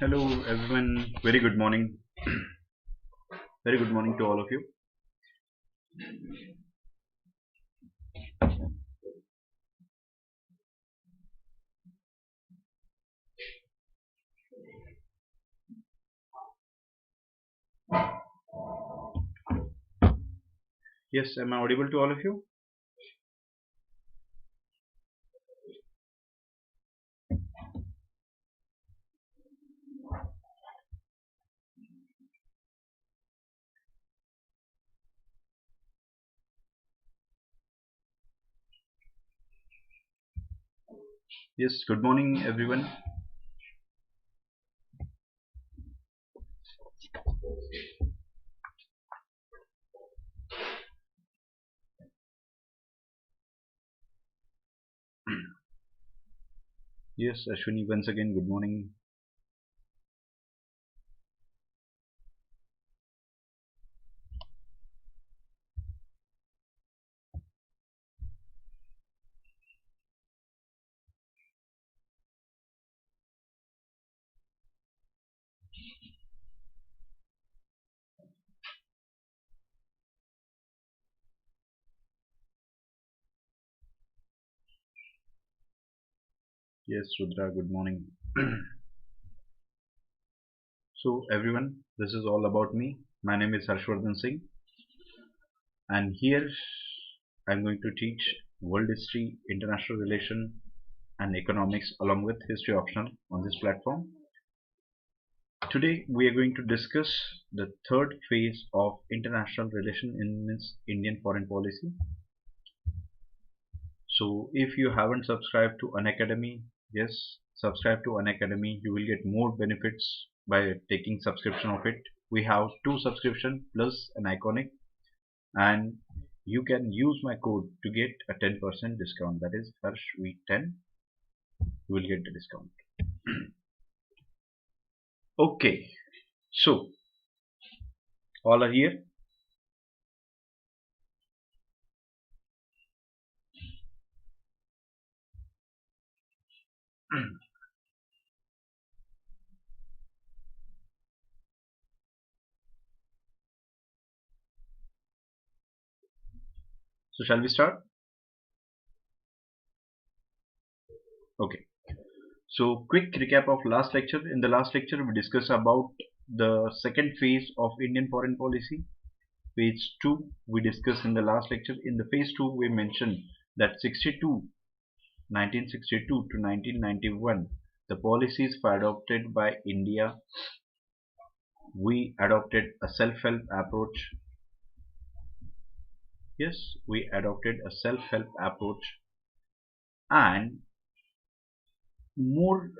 Hello everyone, very good morning. Very good morning to all of you. Yes, am I audible to all of you? Yes, good morning everyone. Yes, Ashwini, once again, good morning. Yes, Rudra, good morning. So everyone, this is all about me. My name is Harshvardhan Singh, and here I'm going to teach world history, international relation, and economics along with history optional on this platform. Today we are going to discuss the third phase of international relation in Indian foreign policy. So if you haven't subscribed to Unacademy, yes, subscribe to Unacademy. You will get more benefits by taking subscription of it. We have two subscription plus an iconic, and you can use my code to get a 10% discount. That is HarshV10. You will get the discount. Okay, so all are here. So shall we start? Okay. So quick recap of last lecture. In the last lecture, we discussed about the second phase of Indian foreign policy. Phase 2 we discussed in the last lecture. In the phase 2 we mentioned that 1962 to 1991 the policies were adopted by India. We adopted a self-help approach. Yes, we adopted a self-help approach and more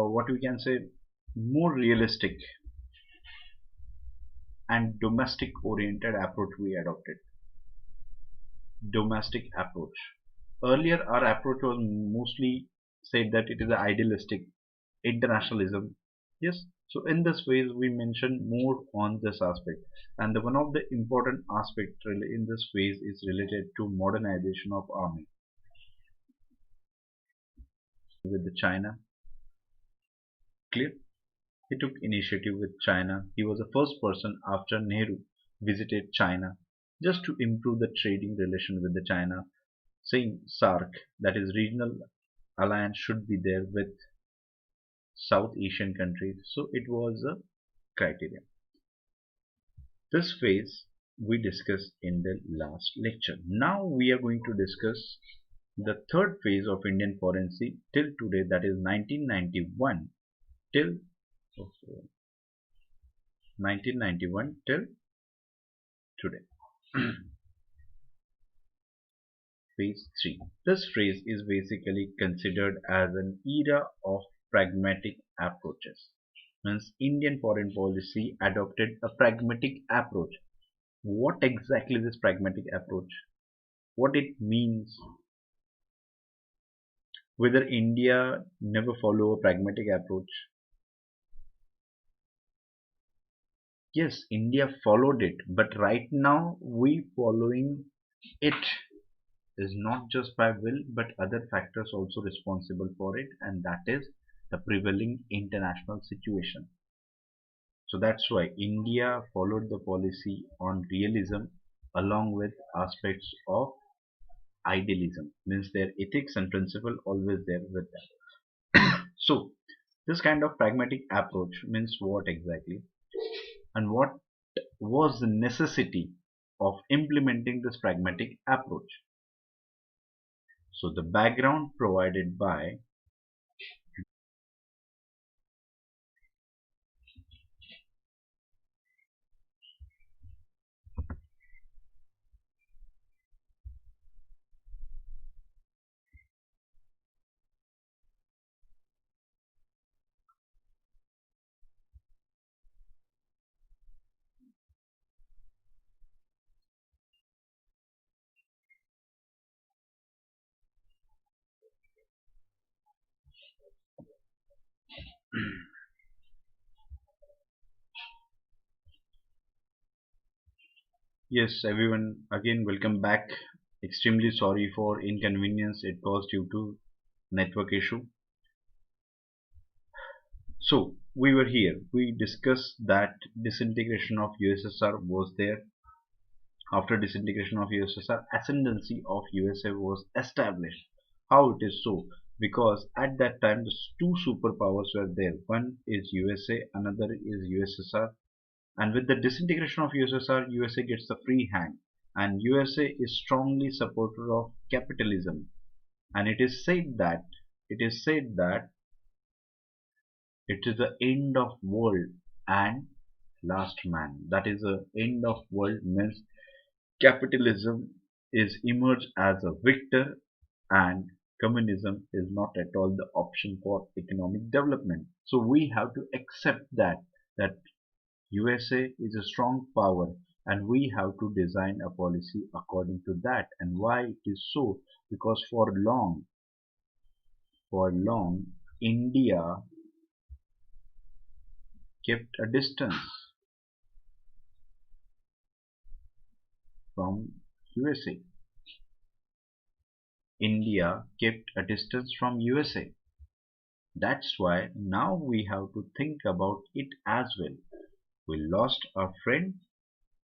what we can say more realistic and domestic oriented approach we adopted. Domestic approach. Earlier our approach was mostly said that it is an idealistic internationalism. Yes, so in this phase we mentioned more on this aspect, and one of the important aspect in this phase is related to modernization of army with the China. Clear? He took initiative with China. He was the first person after Nehru visited China just to improve the trading relation with the China, saying SARC, that is regional alliance, should be there with South Asian countries. So it was a criteria. This phase we discussed in the last lecture. Now we are going to discuss the third phase of Indian foreign policy till today, that is 1991 till 1991 till today. Phase 3. This phase is basically considered as an era of pragmatic approaches. Means Indian foreign policy adopted a pragmatic approach. What exactly is this pragmatic approach? What it means? Whether India never follow a pragmatic approach? Yes, India followed it, but right now we following it is not just by will, but other factors also responsible for it, and that is the prevailing international situation. So that's why India followed the policy on realism along with aspects of idealism, means their ethics and principle always there with them. So this kind of pragmatic approach means what exactly, and what was the necessity of implementing this pragmatic approach? So the background provided by yes, everyone, again welcome back. Extremely sorry for inconvenience it caused due to network issue. So we were here. We discussed that disintegration of USSR was there. After disintegration of USSR, ascendancy of USA was established. How it is so? Because at that time the two superpowers were there. One is USA, another is USSR. And with the disintegration of USSR, USA gets the free hand. And USA is strongly supporter of capitalism. And it is said that it is the end of world and last man. That is the end of world means capitalism is emerged as a victor and communism is not at all the option for economic development. So we have to accept that USA is a strong power and we have to design a policy according to that. And why it is so? Because for long India kept a distance from USA. India kept a distance from USA. That's why now we have to think about it as well. We lost our friend.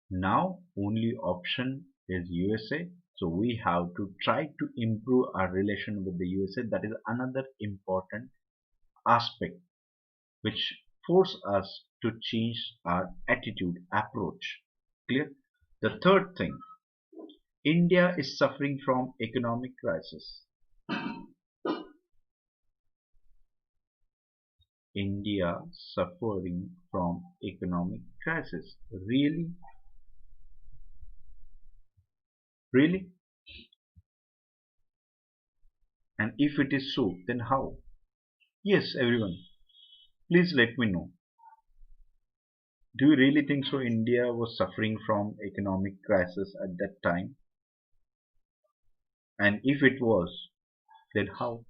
Now only option is USA. So we have to try to improve our relation with the USA. That is another important aspect which force us to change our attitude approach. Clear? The third thing, India is suffering from economic crisis. India suffering from economic crisis. Really? Really? And if it is so, then how? Yes, everyone, please let me know. Do you really think so India was suffering from economic crisis at that time? And if it was, then how?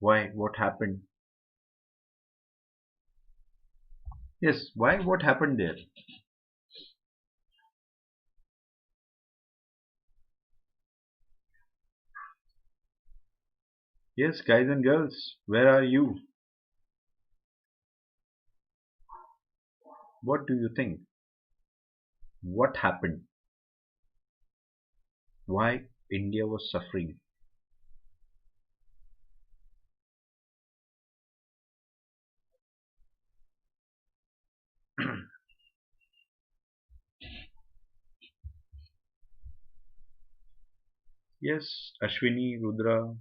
Why? What happened? Yes, why? What happened there? Yes, guys and girls, where are you? What do you think? What happened? Why India was suffering? Yes, Ashwini, Rudra,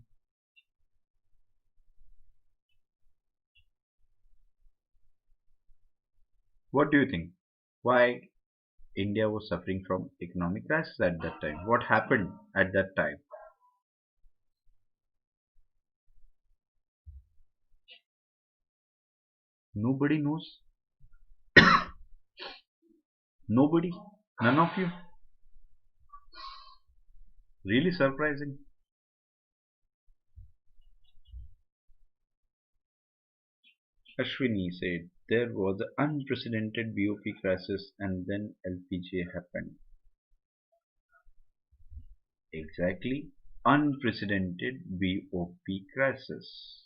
what do you think? Why India was suffering from economic crisis at that time? What happened at that time? Nobody knows? Nobody? None of you? Really surprising. Ashwini said there was an unprecedented BOP crisis and then LPG happened. Exactly. Unprecedented BOP crisis.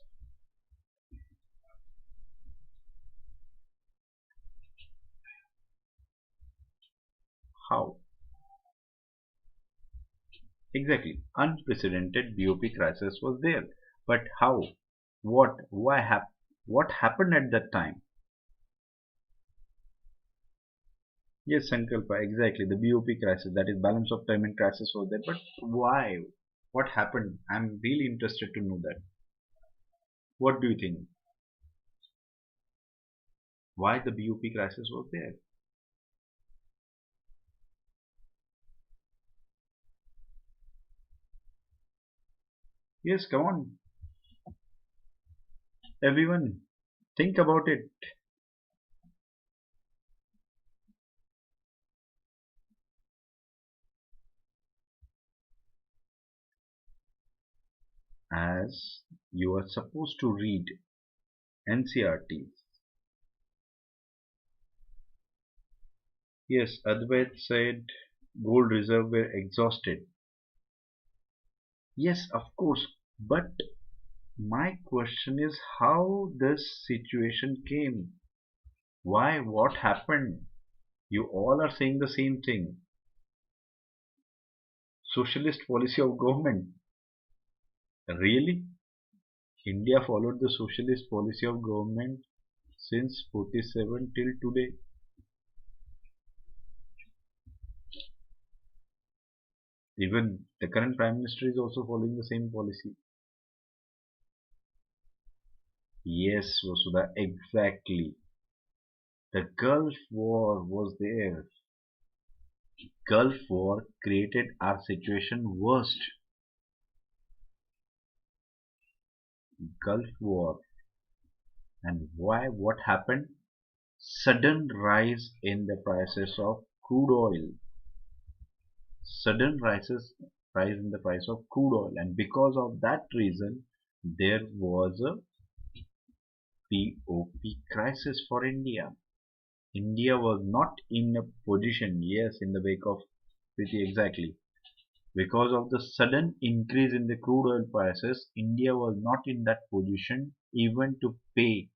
How? Exactly. Unprecedented BOP crisis was there. But how? What? Why what happened at that time? Yes, Sankalpa, exactly. The BOP crisis, that is balance of payment crisis was there. But why? What happened? I'm really interested to know that. What do you think? Why the BOP crisis was there? Yes, come on. Everyone, think about it. As you are supposed to read NCRTs. Yes, Advait said gold reserve were exhausted. Yes, of course. But my question is how this situation came? Why? What happened? You all are saying the same thing. Socialist policy of government. Really? India followed the socialist policy of government since 47 till today. Even the current Prime Minister is also following the same policy. Yes, Vasudha, exactly. The Gulf War was there. Gulf War created our situation worst. Gulf War. And why? What happened? Sudden rise in the prices of crude oil. Sudden rise in the price of crude oil, and because of that reason, there was a POP crisis for India. India was not in a position, yes, in the wake of Priti, exactly. Because of the sudden increase in the crude oil prices, India was not in that position even to pay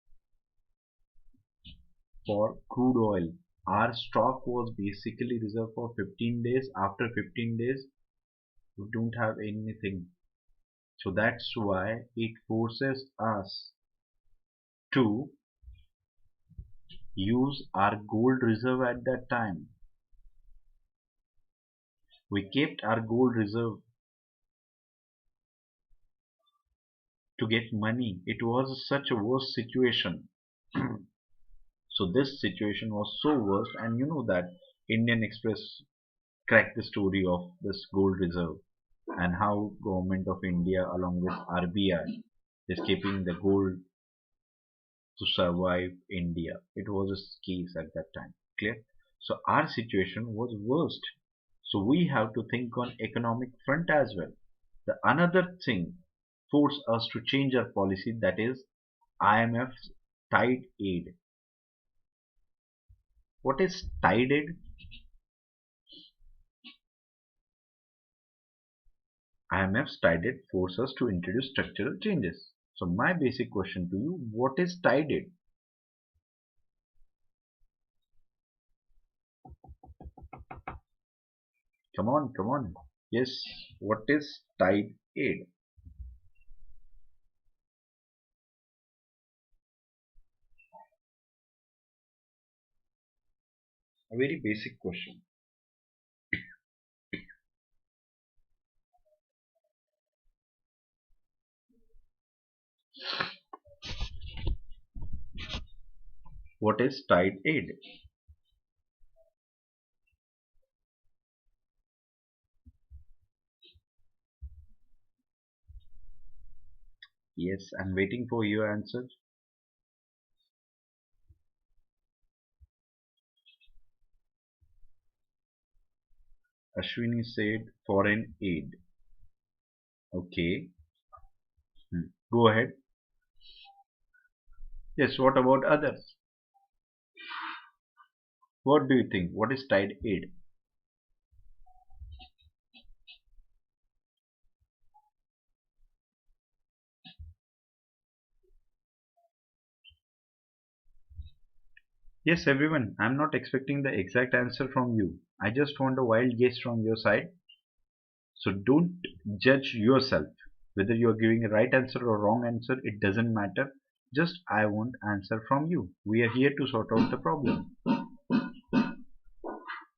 for crude oil. Our stock was basically reserved for 15 days. After 15 days, we don't have anything. So that's why it forces us to use our gold reserve at that time. We kept our gold reserve to get money. It was such a worse situation. So this situation was so worse, and you know that Indian Express cracked the story of this gold reserve and how government of India along with RBI is keeping the gold to survive India. It was a case at that time. Clear? So our situation was worst. So we have to think on economic front as well. The another thing forced us to change our policy, that is IMF's tide aid. What is tide aid? IMF's tide aid forced us to introduce structural changes. So my basic question to you, what is tide aid? Come on, come on. Yes, what is tide aid? A very basic question. What is tide aid? Yes, I'm waiting for your answer. Ashwini said foreign aid. Okay. Go ahead. Yes, what about others? What do you think? What is tide aid? Yes, everyone. I'm not expecting the exact answer from you. I just want a wild guess from your side. So don't judge yourself. Whether you are giving a right answer or wrong answer, it doesn't matter. Just I want answer from you. We are here to sort out the problem.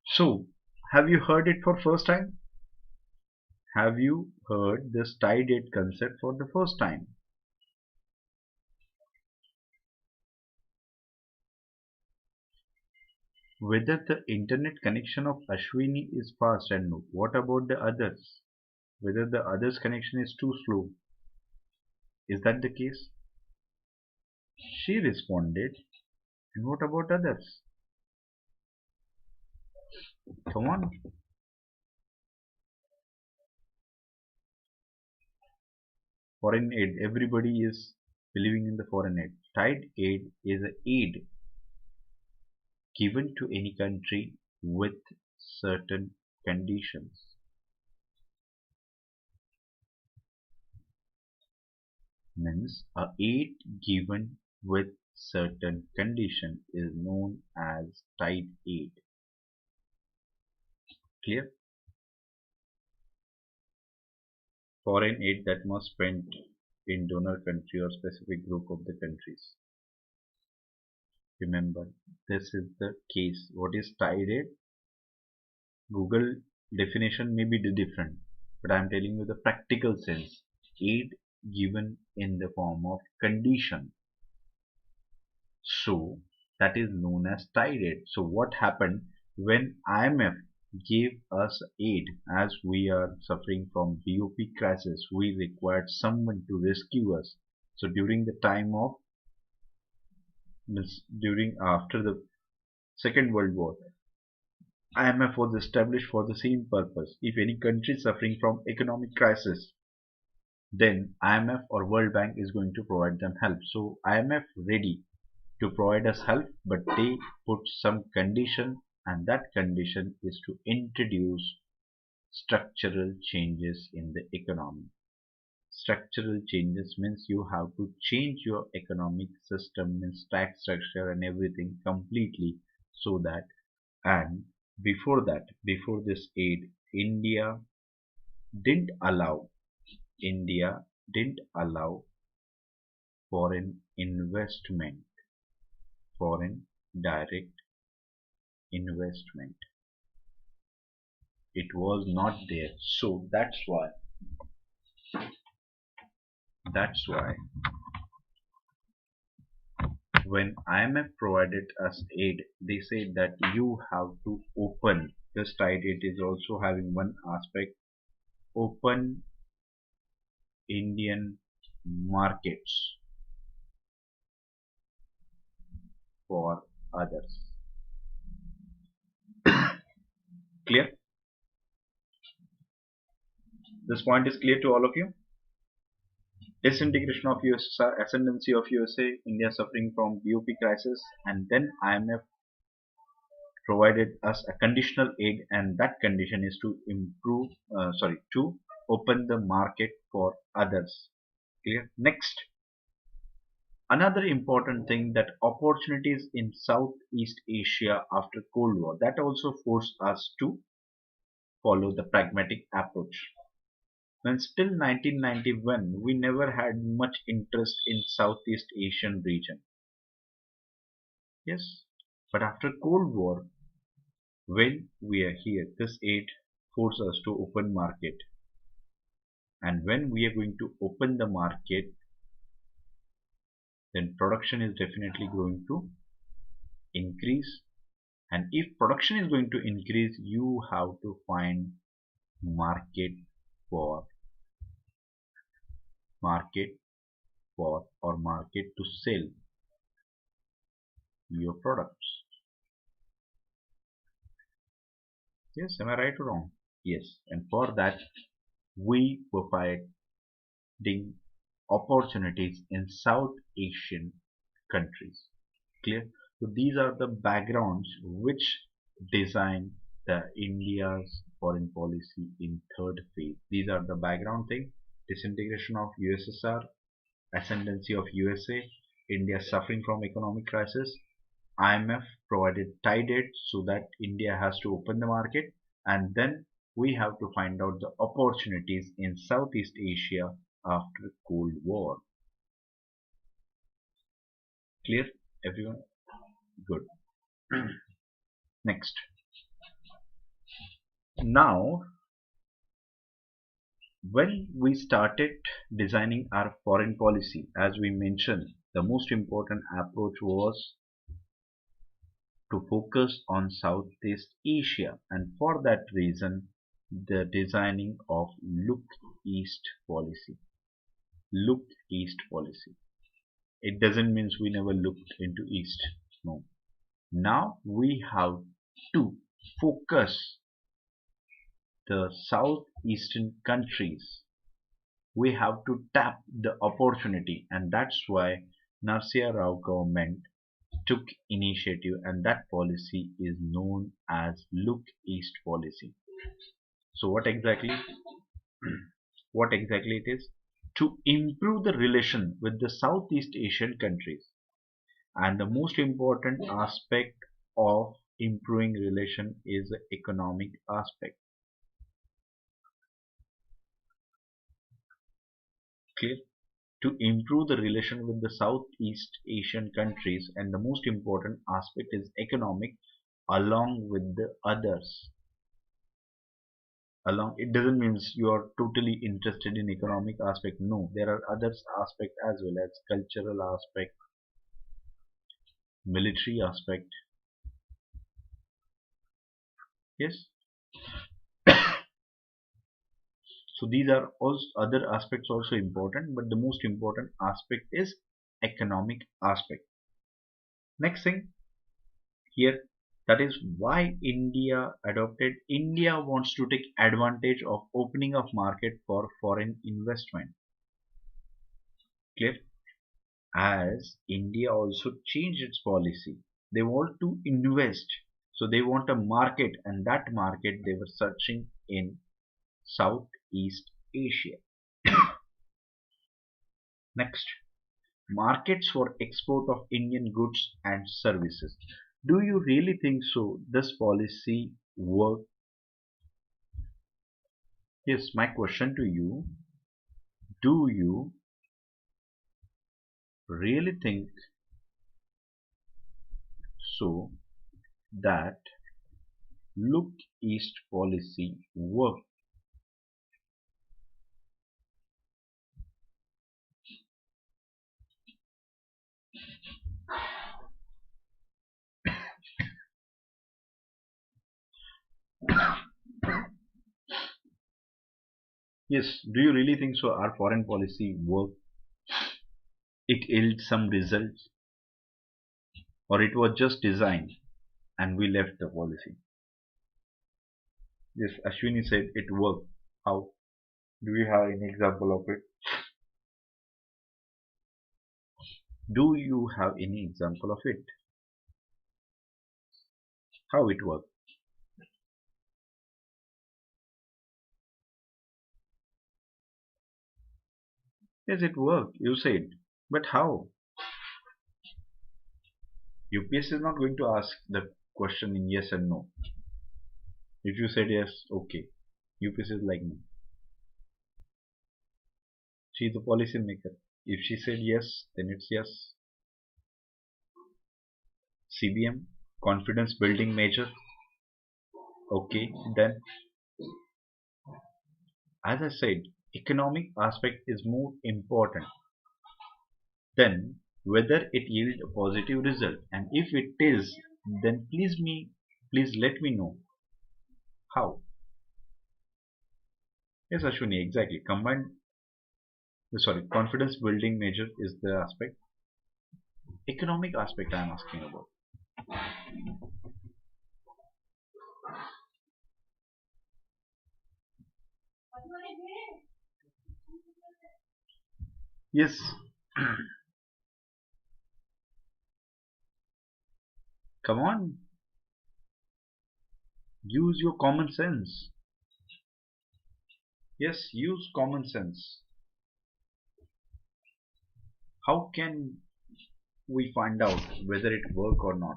So, have you heard it for first time? Have you heard this tie date concept for the first time? Whether the internet connection of Ashwini is fast and no. What about the others? Whether the others connection is too slow. Is that the case? She responded. And what about others? Come on. Foreign aid. Everybody is believing in the foreign aid. Tied aid is an aid given to any country with certain conditions. Means a aid given with certain condition is known as tied aid. Clear? Foreign aid that must spent in donor country or specific group of the countries. Remember, this is the case. What is tied aid? Google definition may be different, but I am telling you the practical sense. Aid given in the form of condition. So that is known as tied aid. So what happened when IMF gave us aid as we are suffering from BOP crisis? We required someone to rescue us. So during the time of after the Second World War, IMF was established for the same purpose. If any country is suffering from economic crisis, then IMF or World Bank is going to provide them help. So IMF ready to provide us help, but they put some condition, and that condition is to introduce structural changes in the economy. Structural changes means you have to change your economic system, means tax structure and everything completely, so that, and before that, before this aid, didn't allow India didn't allow foreign investment, foreign direct investment. It was not there. So that's why when IMF provided us aid, they said that you have to open. This tied aid is also having one aspect: open Indian markets for others. Clear? This point is clear to all of you? Disintegration of USSR, ascendancy of USA, India suffering from BOP crisis, and then IMF provided us a conditional aid, and that condition is to to open the market for others. Clear? Next, another important thing, that opportunities in Southeast Asia after Cold War, that also forced us to follow the pragmatic approach. When still 1991, we never had much interest in Southeast Asian region. Yes, but after Cold War, when we are here, this aid forces us to open market. And when we are going to open the market, then production is definitely going to increase. And if production is going to increase, you have to find market for or market to sell your products. Yes, am I right or wrong? Yes, and for that we providing opportunities in South Asian countries. Clear? So these are the backgrounds which design the India's foreign policy in third phase. These are the background thing: disintegration of USSR, ascendancy of USA, India suffering from economic crisis, IMF provided tie dates so that India has to open the market, and then we have to find out the opportunities in Southeast Asia after Cold War. Clear, everyone? Good. Next. Now, when we started designing our foreign policy, as we mentioned, the most important approach was to focus on Southeast Asia, and for that reason, the designing of Look East policy. Look East policy. It doesn't mean we never looked into East. No. Now we have to focus the southeastern countries. We have to tap the opportunity, and that's why Narsiya Rao government took initiative, and that policy is known as Look East policy. So what exactly it is? To improve the relation with the Southeast Asian countries, and the most important aspect of improving relation is the economic aspect. Clear? To improve the relation with the Southeast Asian countries, and the most important aspect is economic along with the others. Along, it doesn't mean you are totally interested in economic aspect. No, there are other aspect as well, as cultural aspect, military aspect. Yes. So these are also other aspects also important, but the most important aspect is economic aspect. Next thing here, that is why India wants to take advantage of opening of market for foreign investment. Clear? As India also changed its policy, they want to invest, so they want a market, and that market they were searching in Southeast Asia. Next, markets for export of Indian goods and services. Do you really think so this policy worked? Yes, my question to you, do you really think so that Look East policy worked? Yes, do you really think so our foreign policy worked? It yielded some results, or it was just designed and we left the policy? Yes, Ashwini said it worked. How? Do you have any example of it? Do you have any example of it? How it worked? Yes, it worked, you said. But how? UPSC is not going to ask the question in yes and no. If you said yes, okay. UPSC is like no. She is the policy maker. If she said yes, then it's yes. CBM, confidence building measure. Okay, then as I said, economic aspect is more important than whether it yield a positive result. And if it is, then please let me know how. Yes, Ashwini, exactly. Confidence building measure is the aspect. Economic aspect I am asking about. Yes. Come on, use your common sense. Yes, use common sense. How can we find out whether it work or not.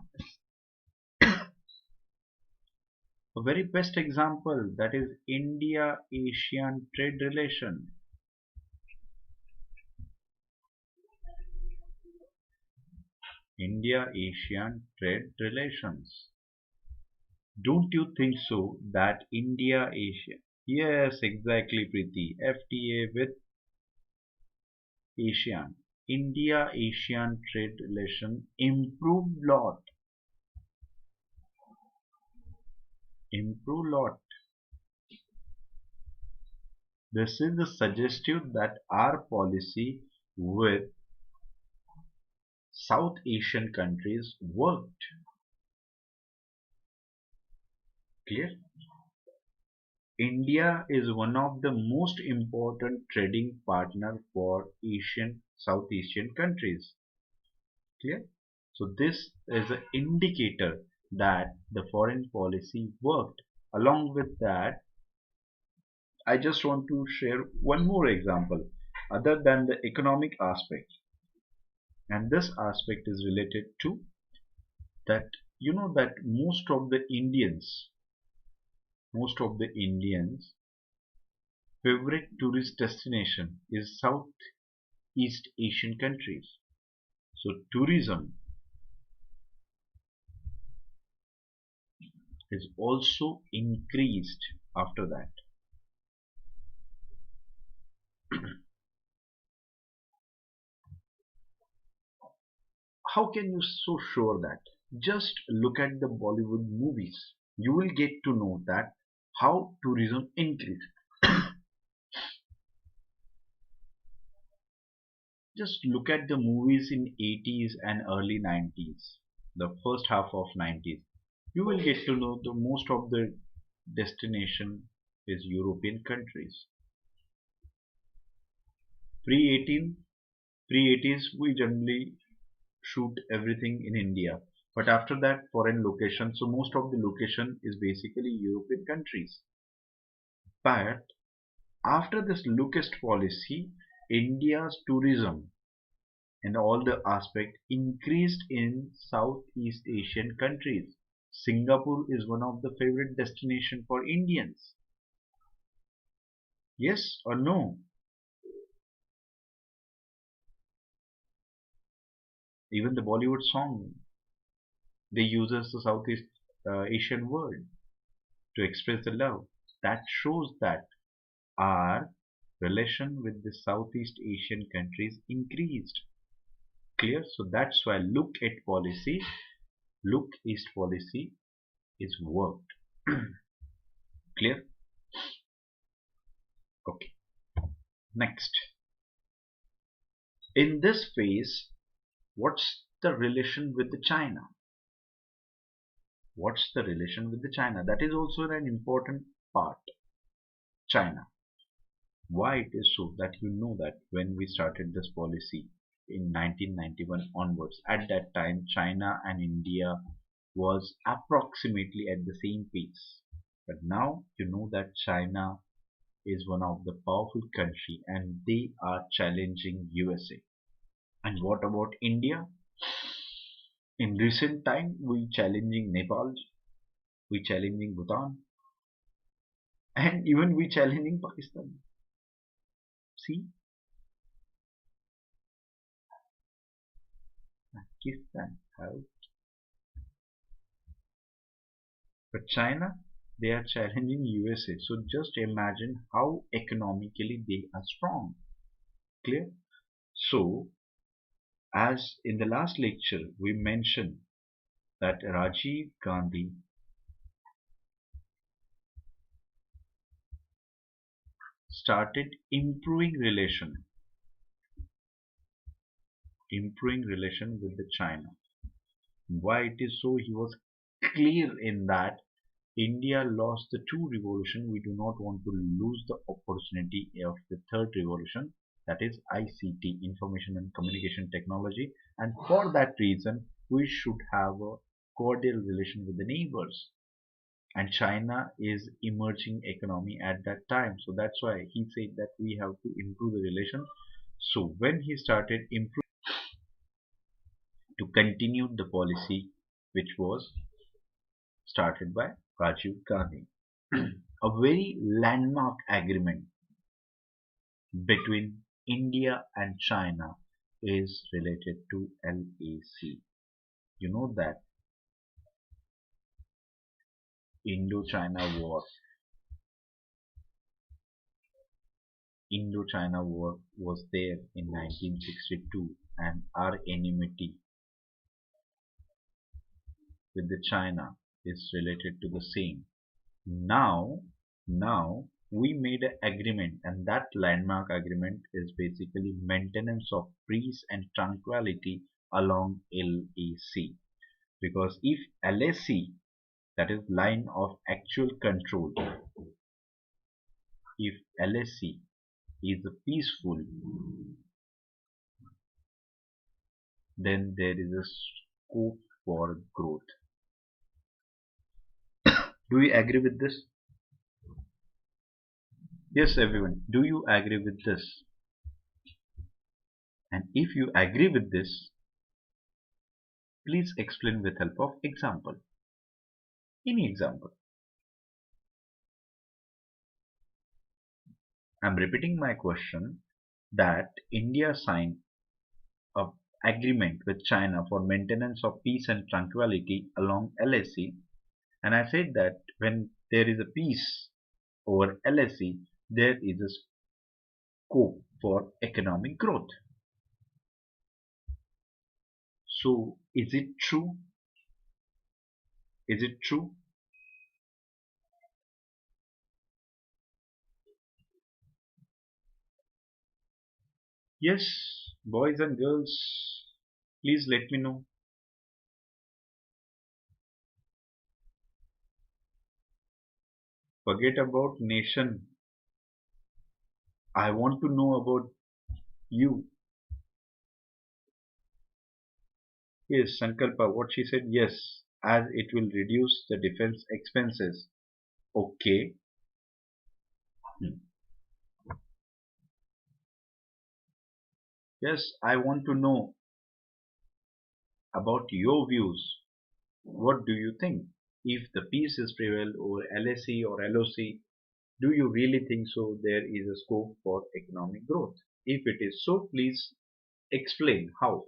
A very best example, that is India-ASEAN trade relation. India-ASEAN trade relations. Don't you think so that India-Asia? Yes, exactly, Preeti. FTA with ASEAN. India-ASEAN trade relation improved lot. Improved lot. This is the suggestive that our policy with South Asian countries worked. Clear? India is one of the most important trading partner for South Asian countries. Clear? So this is an indicator that the foreign policy worked. Along with that, I just want to share one more example other than the economic aspect. And this aspect is related to that that most of the Indians favorite tourist destination is Southeast Asian countries. So tourism is also increased after that. How can you so sure that? Just look at the Bollywood movies. You will get to know that how tourism increased. Just look at the movies in 80s and early 90s, the first half of 90s. You will get to know the most of the destination is European countries. Pre-18, pre-80s, we generally shoot everything in India. But after that, foreign location. So most of the location is basically European countries. But after this lookist policy, India's tourism and all the aspect increased in Southeast Asian countries. Singapore is one of the favorite destination for Indians. Yes or no? Even the Bollywood song, they uses the Southeast Asian word to express the love. That shows that our relation with the Southeast Asian countries increased. Clear? So that's why look east policy is worked. Clear? Okay. Next. In this phase, what's the relation with the China? What's the relation with the China? That is also an important part. China. Why it is so that you know that when we started this policy in 1991 onwards, at that time China and India was approximately at the same pace. But now you know that China is one of the powerful country and they are challenging USA. And what about India? In recent time, we challenging Nepal, we challenging Bhutan, and even we challenging Pakistan. See, Pakistan, how? But China, they are challenging USA. So just imagine how economically they are strong. Clear? So, as in the last lecture, we mentioned that Rajiv Gandhi started improving relation with the China. Why it is so? He was clear in that India lost the two revolution. We do not want to lose the opportunity of the third revolution, that is ICT, Information and Communication Technology, and for that reason we should have a cordial relation with the neighbors. And China is emerging economy at that time, so that's why he said that we have to improve the relation. So when he started improving, to continue the policy which was started by Rajiv Gandhi. A very landmark agreement between India and China is related to LAC. You know that Indo-China War. Indo-China War was there in 1962, and our enmity with the China is related to the same. Now we made an agreement, and that landmark agreement is basically maintenance of peace and tranquility along LAC. Because if LAC, that is line of actual control, if LAC is peaceful, then there is a scope for growth. Do you agree with this? Yes, everyone. Do you agree with this? And if you agree with this, please explain with help of example. Any example. I'm repeating my question that India signed an agreement with China for maintenance of peace and tranquility along LAC, and I said that when there is a peace over LAC, there is a scope for economic growth. So, is it true? Is it true? Yes, boys and girls, please let me know. Forget about nation. I want to know about you. Yes, Sankalpa, what she said, yes, as it will reduce the defense expenses. Okay. Hmm. Yes, I want to know about your views. What do you think? If the peace is prevailed over LSE or LOC, do you really think so there is a scope for economic growth? If it is so, please explain how.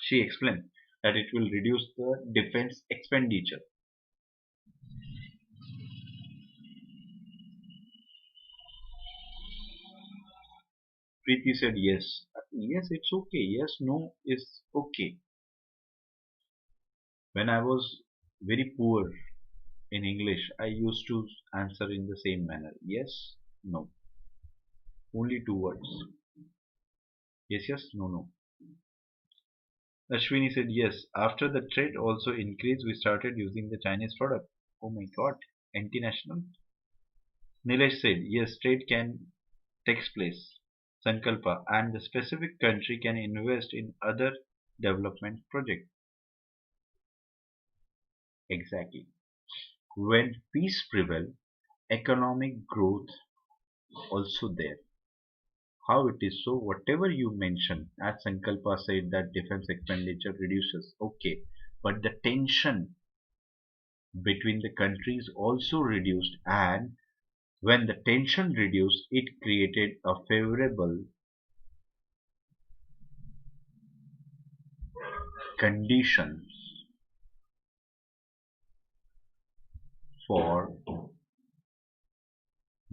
She explained that it will reduce the defense expenditure. Preeti said yes. Yes, it's okay. Yes, no is okay. When I was very poor in English, I used to answer in the same manner. Yes, no. Only two words. Yes, yes, no, no. Ashwini said yes. After the trade also increased, we started using the Chinese product. Oh my god. Anti-national? Nilesh said yes, trade can takes place. Sankalpa and the specific country can invest in other development projects. Exactly. When peace prevails, economic growth also there. How it is so, whatever you mention, as Sankalpa said that defense expenditure reduces, okay, but the tension between the countries also reduced, and when the tension reduced, it created a favorable conditions for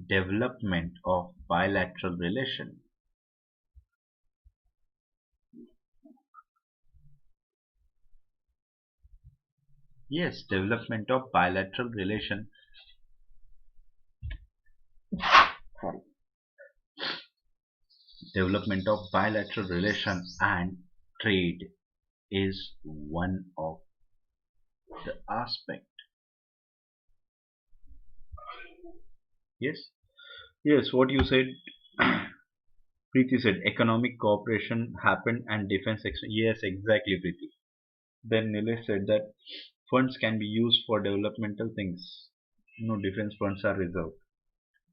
development of bilateral relation. Yes, development of bilateral relation. Sorry. Development of bilateral relation and trade is one of the aspect. Yes, yes. What you said, Preeti said economic cooperation happened and defense. Yes, exactly, Preeti. Then Nilesh said that funds can be used for developmental things. No, defense funds are reserved.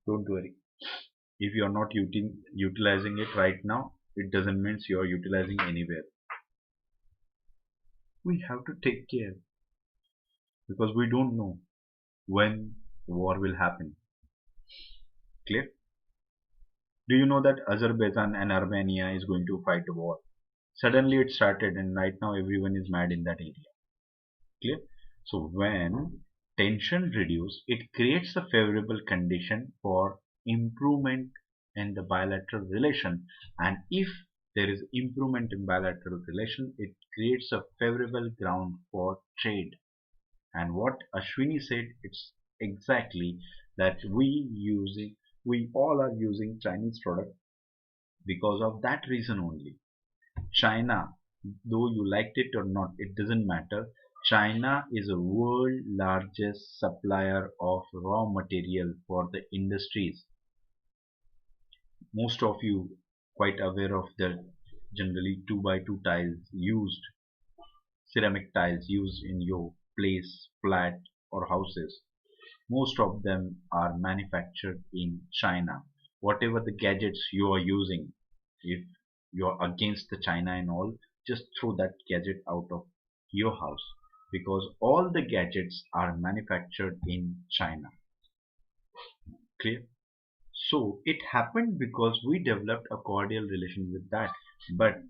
Don't worry. If you are not utilizing it right now, it doesn't mean you are utilizing anywhere. We have to take care because we don't know when war will happen. Clear? Do you know that Azerbaijan and Armenia is going to fight a war? Suddenly it started and right now everyone is mad in that area. Clear? So when tension reduces, it creates a favorable condition for improvement in the bilateral relation. And if there is improvement in bilateral relation, it creates a favorable ground for trade. And what Ashwini said, it's exactly that we all are using Chinese product because of that reason only. China, though you liked it or not, it doesn't matter. China is a world largest supplier of raw material for the industries. Most of you quite aware of the generally 2 by 2 tiles used, ceramic tiles used in your place, flat or houses. Most of them are manufactured in China. Whatever the gadgets you are using, if you are against the China and all, just throw that gadget out of your house because all the gadgets are manufactured in China. Clear? So it happened because we developed a cordial relation with that. But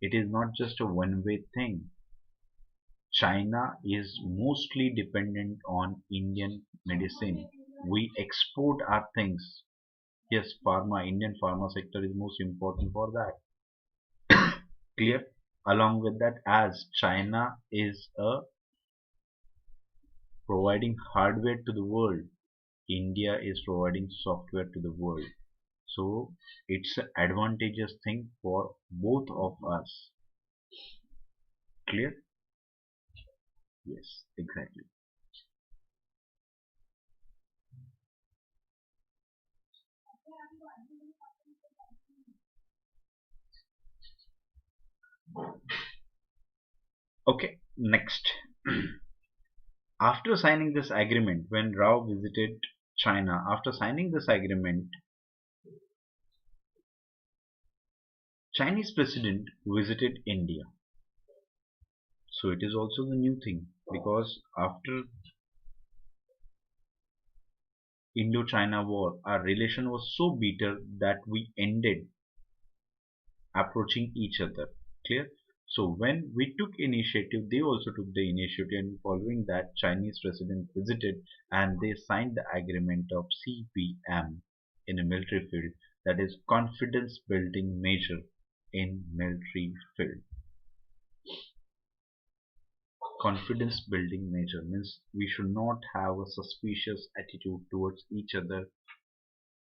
it is not just a one-way thing. China is mostly dependent on Indian medicine. We export our things. Yes, pharma, Indian pharma sector is most important for that. Clear? Along with that, as China is providing hardware to the world, India is providing software to the world. So it's an advantageous thing for both of us. Clear? Yes, exactly. Okay, next. After signing this agreement, when Rao visited China, after signing this agreement, Chinese president visited India. So it is also the new thing because after Indo-China war, our relation was so bitter that we ended approaching each other. Clear? So when we took initiative, they also took the initiative, and following that, Chinese president visited and they signed the agreement of CPM in a military field, that is confidence building measure in military field. Confidence building measure means we should not have a suspicious attitude towards each other.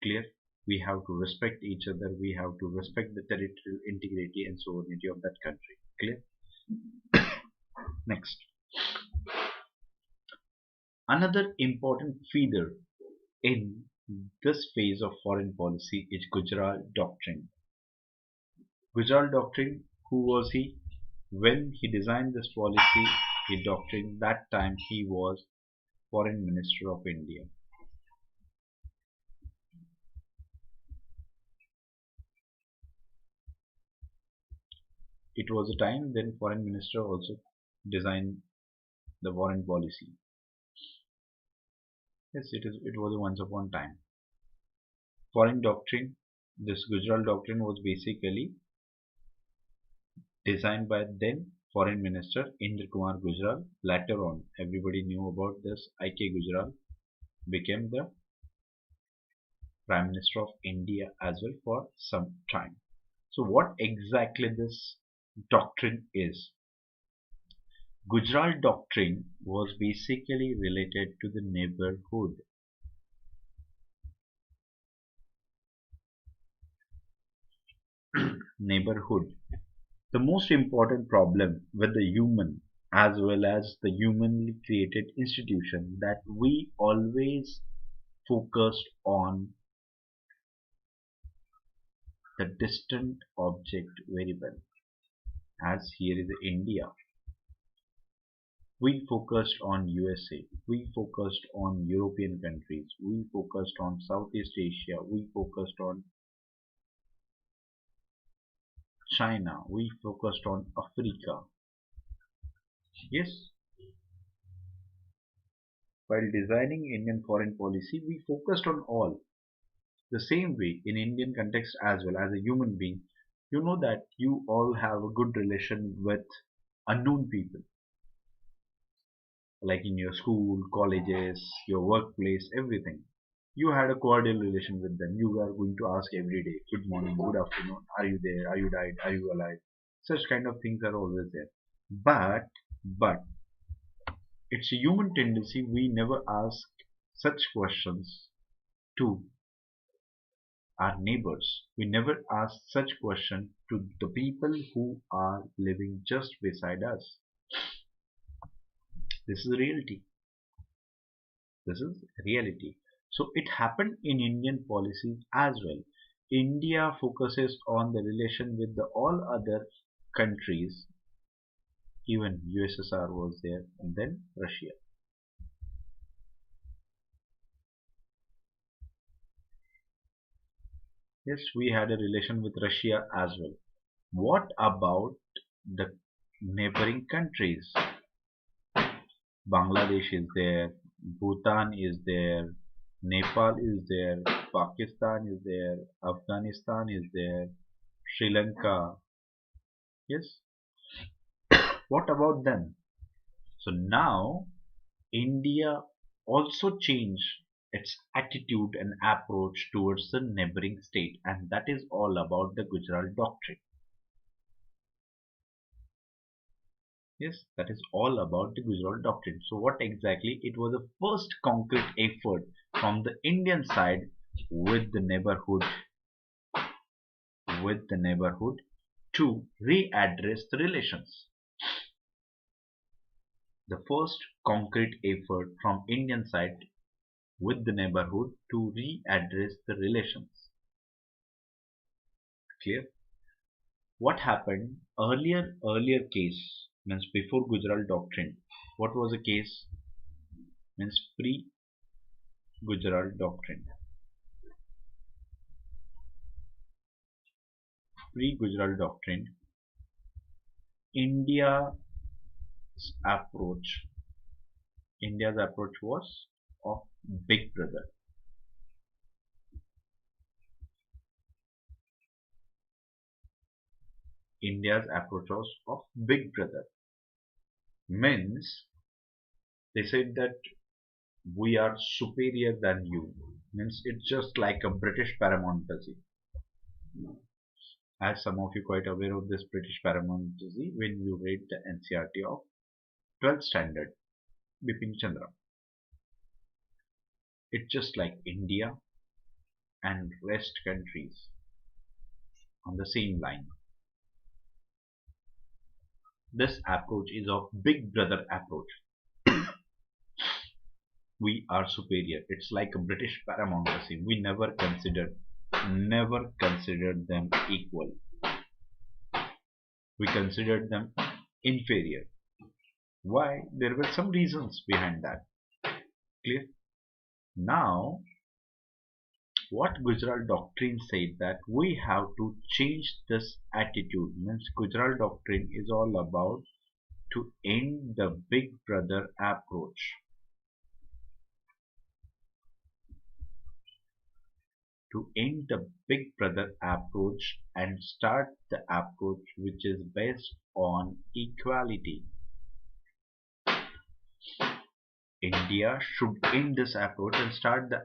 Clear? We have to respect each other, we have to respect the territorial integrity and sovereignty of that country. Clear? Next, another important feather in this phase of foreign policy is Gujarat Doctrine. Gujarat Doctrine, who was he? When he designed this policy, the doctrine, that time he was Foreign Minister of India. It was a time when Foreign Minister also designed the foreign policy. Yes, it was a once upon time. Foreign doctrine, this Gujarat Doctrine was basically designed by then Foreign Minister Indra Kumar Gujral. Later on, everybody knew about this. I.K. Gujral became the Prime Minister of India as well for some time. So what exactly this doctrine is? Gujarat Doctrine was basically related to the neighborhood. Neighborhood. The most important problem with the human as well as the humanly created institution that we always focused on the distant object variable. As here is India, we focused on USA, we focused on European countries, we focused on Southeast Asia, we focused on China, we focused on Africa. Yes, while designing Indian foreign policy, we focused on all. The same way in Indian context as well as a human being, you know that you all have a good relation with unknown people, like in your school, colleges, your workplace, everything. You had a cordial relation with them. You are going to ask every day, good morning, good afternoon, are you there, are you died, are you alive? Such kind of things are always there. But it's a human tendency, we never ask such questions to our neighbors. We never ask such question to the people who are living just beside us. This is reality. This is reality. So it happened in Indian policies as well. India focuses on the relation with the all other countries. Even USSR was there, and then Russia. Yes, we had a relation with Russia as well. What about the neighboring countries? Bangladesh is there, Bhutan is there, Nepal is there, Pakistan is there, Afghanistan is there, Sri Lanka. Yes, what about them? So now India also changed its attitude and approach towards the neighboring state, and that is all about the Gujarat Doctrine. Yes, that is all about the Gujarat Doctrine. So what exactly? It was the first concrete effort from the Indian side with the neighborhood to readdress the relations. The first concrete effort from Indian side with the neighborhood to readdress the relations. Clear? What happened earlier case means before Gujarat Doctrine. What was the case? Means pre-Gujarat Doctrine. Pre-Gujarat Doctrine, India's approach India's approach was of Big Brother. India's approach was of Big Brother. Means they said that we are superior than you. Means it's just like a British paramountcy. As some of you quite aware of this British paramountcy when you read the NCERT of 12th standard, Bipin Chandra. It's just like India and rest countries on the same line. This approach is of Big Brother approach. We are superior. It's like a British paramountcy. We never considered them equal. We considered them inferior. Why? There were some reasons behind that. Clear? Now, what Gujarat Doctrine said that we have to change this attitude. Means Gujarat Doctrine is all about to end the Big Brother approach. To end the Big Brother approach and start the approach which is based on equality. India should end this approach and start the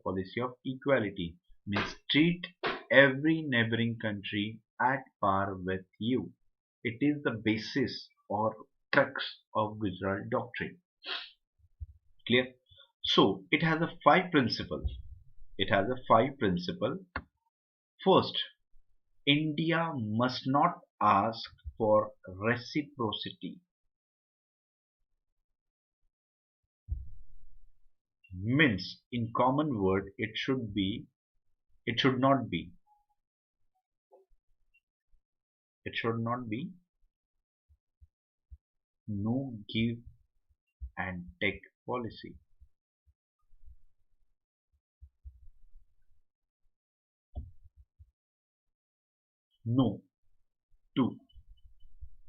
policy of equality. Means treat every neighboring country at par with you. It is the basis or crux of Gujarat Doctrine. Clear? So it has a five principle. It has a five principle. First, India must not ask for reciprocity. Means in common word it should not be it should not be no give and take policy. No to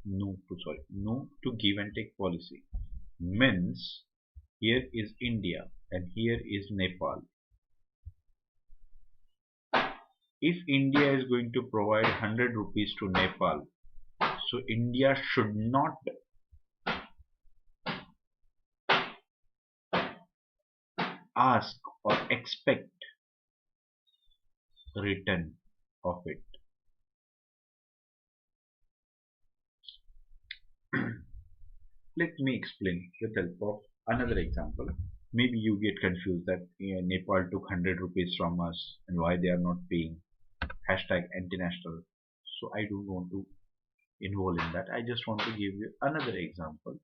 no to give and take policy means here is India and here is Nepal. If India is going to provide 100 rupees to Nepal, so India should not ask or expect return of it. Let me explain with help of another example. Maybe you get confused that Nepal took 100 rupees from us and why they are not paying. Hashtag anti-national. So I don't want to involve in that. I just want to give you another example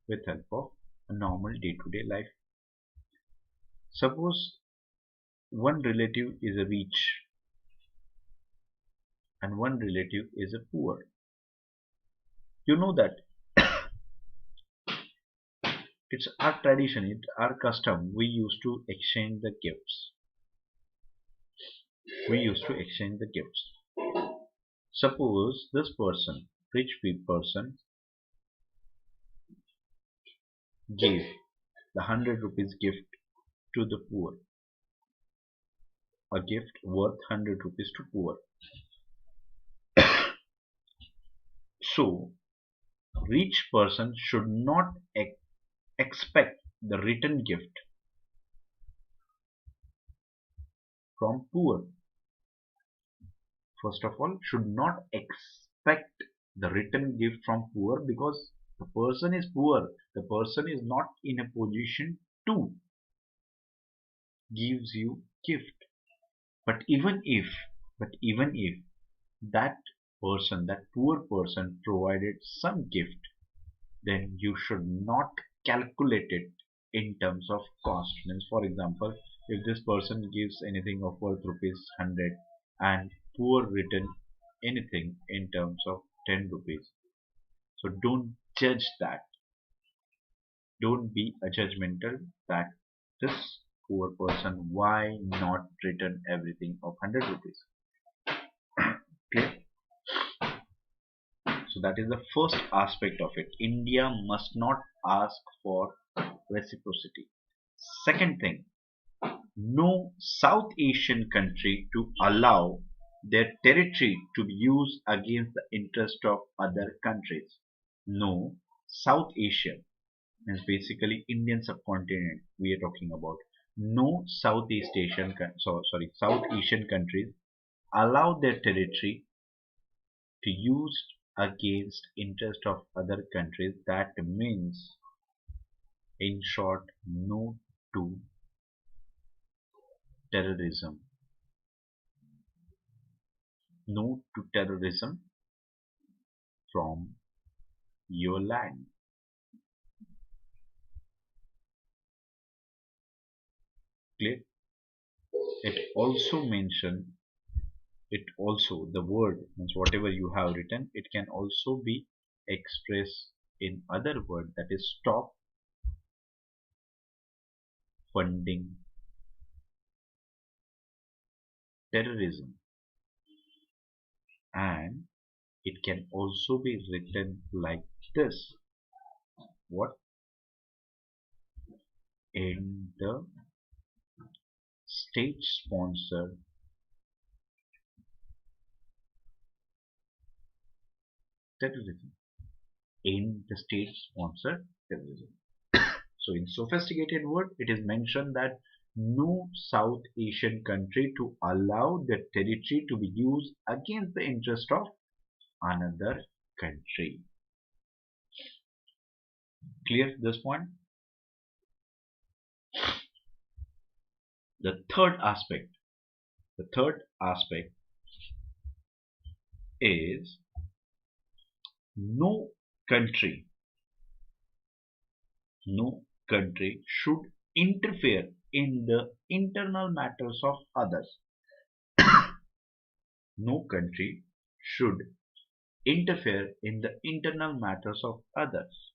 with help of a normal day-to-day life. Suppose one relative is a rich and one relative is a poor. You know that it's our tradition, it's our custom. We used to exchange the gifts. Suppose this person, rich person, gave the 100 rupees gift to the poor. A gift worth 100 rupees to poor. So, rich person should not expect the return gift from poor. First of all, should not expect the return gift from poor because the person is poor. The person is not in a position to gives you gift. But even if that person, that poor person provided some gift, then you should not calculate it in terms of cost. Means, for example, if this person gives anything of worth rupees 100 and poor return anything in terms of 10 rupees, so don't judge that. Don't be a judgmental that this poor person why not return everything of 100 rupees. Clear? So that is the first aspect of it. India must not ask for reciprocity. Second thing, no South Asian country to allow their territory to be used against the interest of other countries. No South Asian means basically Indian subcontinent we are talking about. No South Asian countries allow their territory to use against interest of other countries. That means, in short, no to terrorism. No to terrorism from your land. Clear? The word means whatever you have written, it can also be expressed in other word, that is stop funding terrorism. And it can also be written like this. What? In the state sponsored terrorism. In the state sponsored terrorism. So in sophisticated word, it is mentioned that no South Asian country to allow their territory to be used against the interest of another country. Clear this point? The third aspect is no country should interfere in the internal matters of others. No country should interfere in the internal matters of others.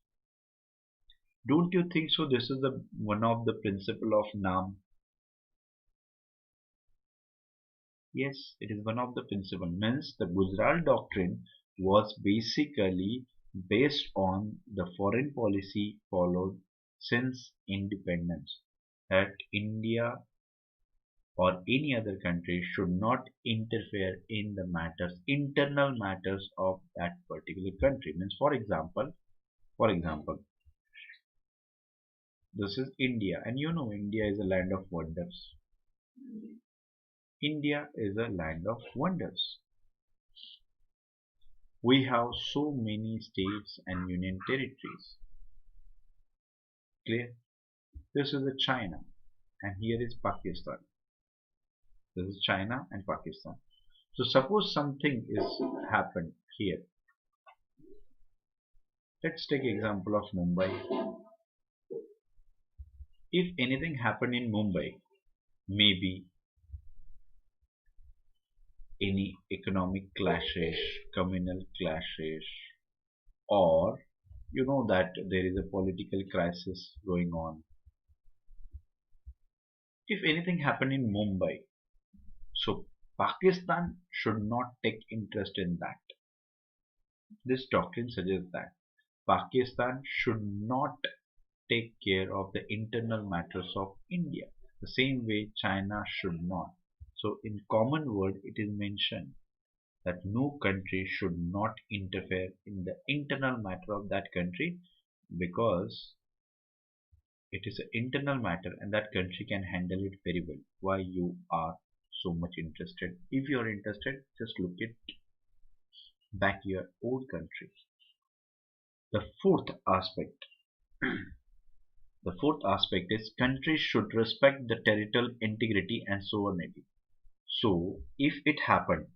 Don't you think so? This is one of the principle of NAM. Yes, it is one of the principle. Means the Gujarat Doctrine was basically based on the foreign policy followed since independence, that India or any other country should not interfere in the internal matters of that particular country. Means, for example, this is India, and you know India is a land of wonders. India is a land of wonders. We have so many states and union territories. Clear? This is a China, and here is Pakistan. This is China and Pakistan. So suppose something is happened here. Let's take example of Mumbai. If anything happened in Mumbai, maybe any economic clashes, communal clashes, or you know that there is a political crisis going on. If anything happened in Mumbai, so Pakistan should not take interest in that. This doctrine suggests that Pakistan should not take care of the internal matters of India. The same way China should not. So in common word it is mentioned that no country should not interfere in the internal matter of that country, because it is an internal matter and that country can handle it very well. Why you are so much interested? If you are interested, just look it back your own country. The fourth aspect is countries should respect the territorial integrity and sovereignty. So if it happened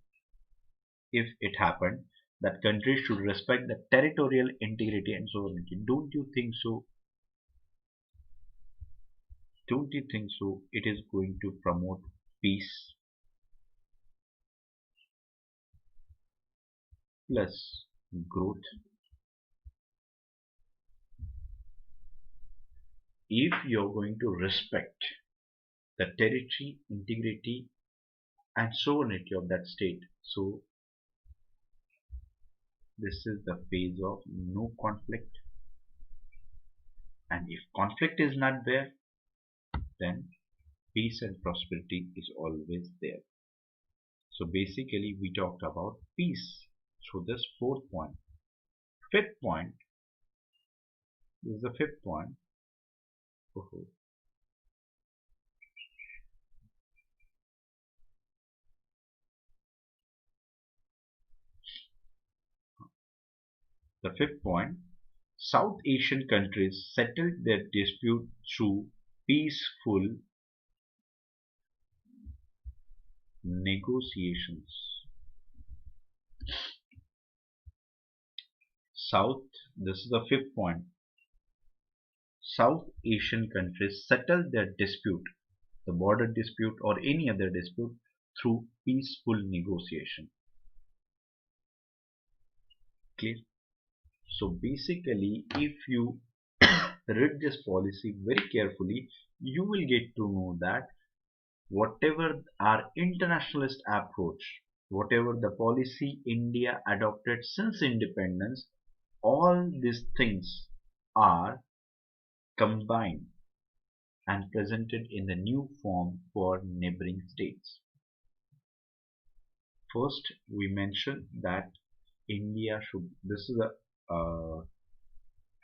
that countries should respect the territorial integrity and sovereignty, don't you think so? Don't you think so? It is going to promote peace plus growth. If you're going to respect the territory, integrity, and sovereignty of that state, so this is the phase of no conflict. And if conflict is not there, then peace and prosperity is always there. So basically we talked about peace. So this fourth point. Fifth point, this is the fifth point. The fifth point, South Asian countries settled their dispute through peaceful negotiations. This is the fifth point. South Asian countries settled their dispute, the border dispute or any other dispute, through peaceful negotiation. Clear? So basically, if you read this policy very carefully, you will get to know that whatever our internationalist approach, whatever the policy India adopted since independence, all these things are combined and presented in the new form for neighboring states. First, we mentioned that India should, this is a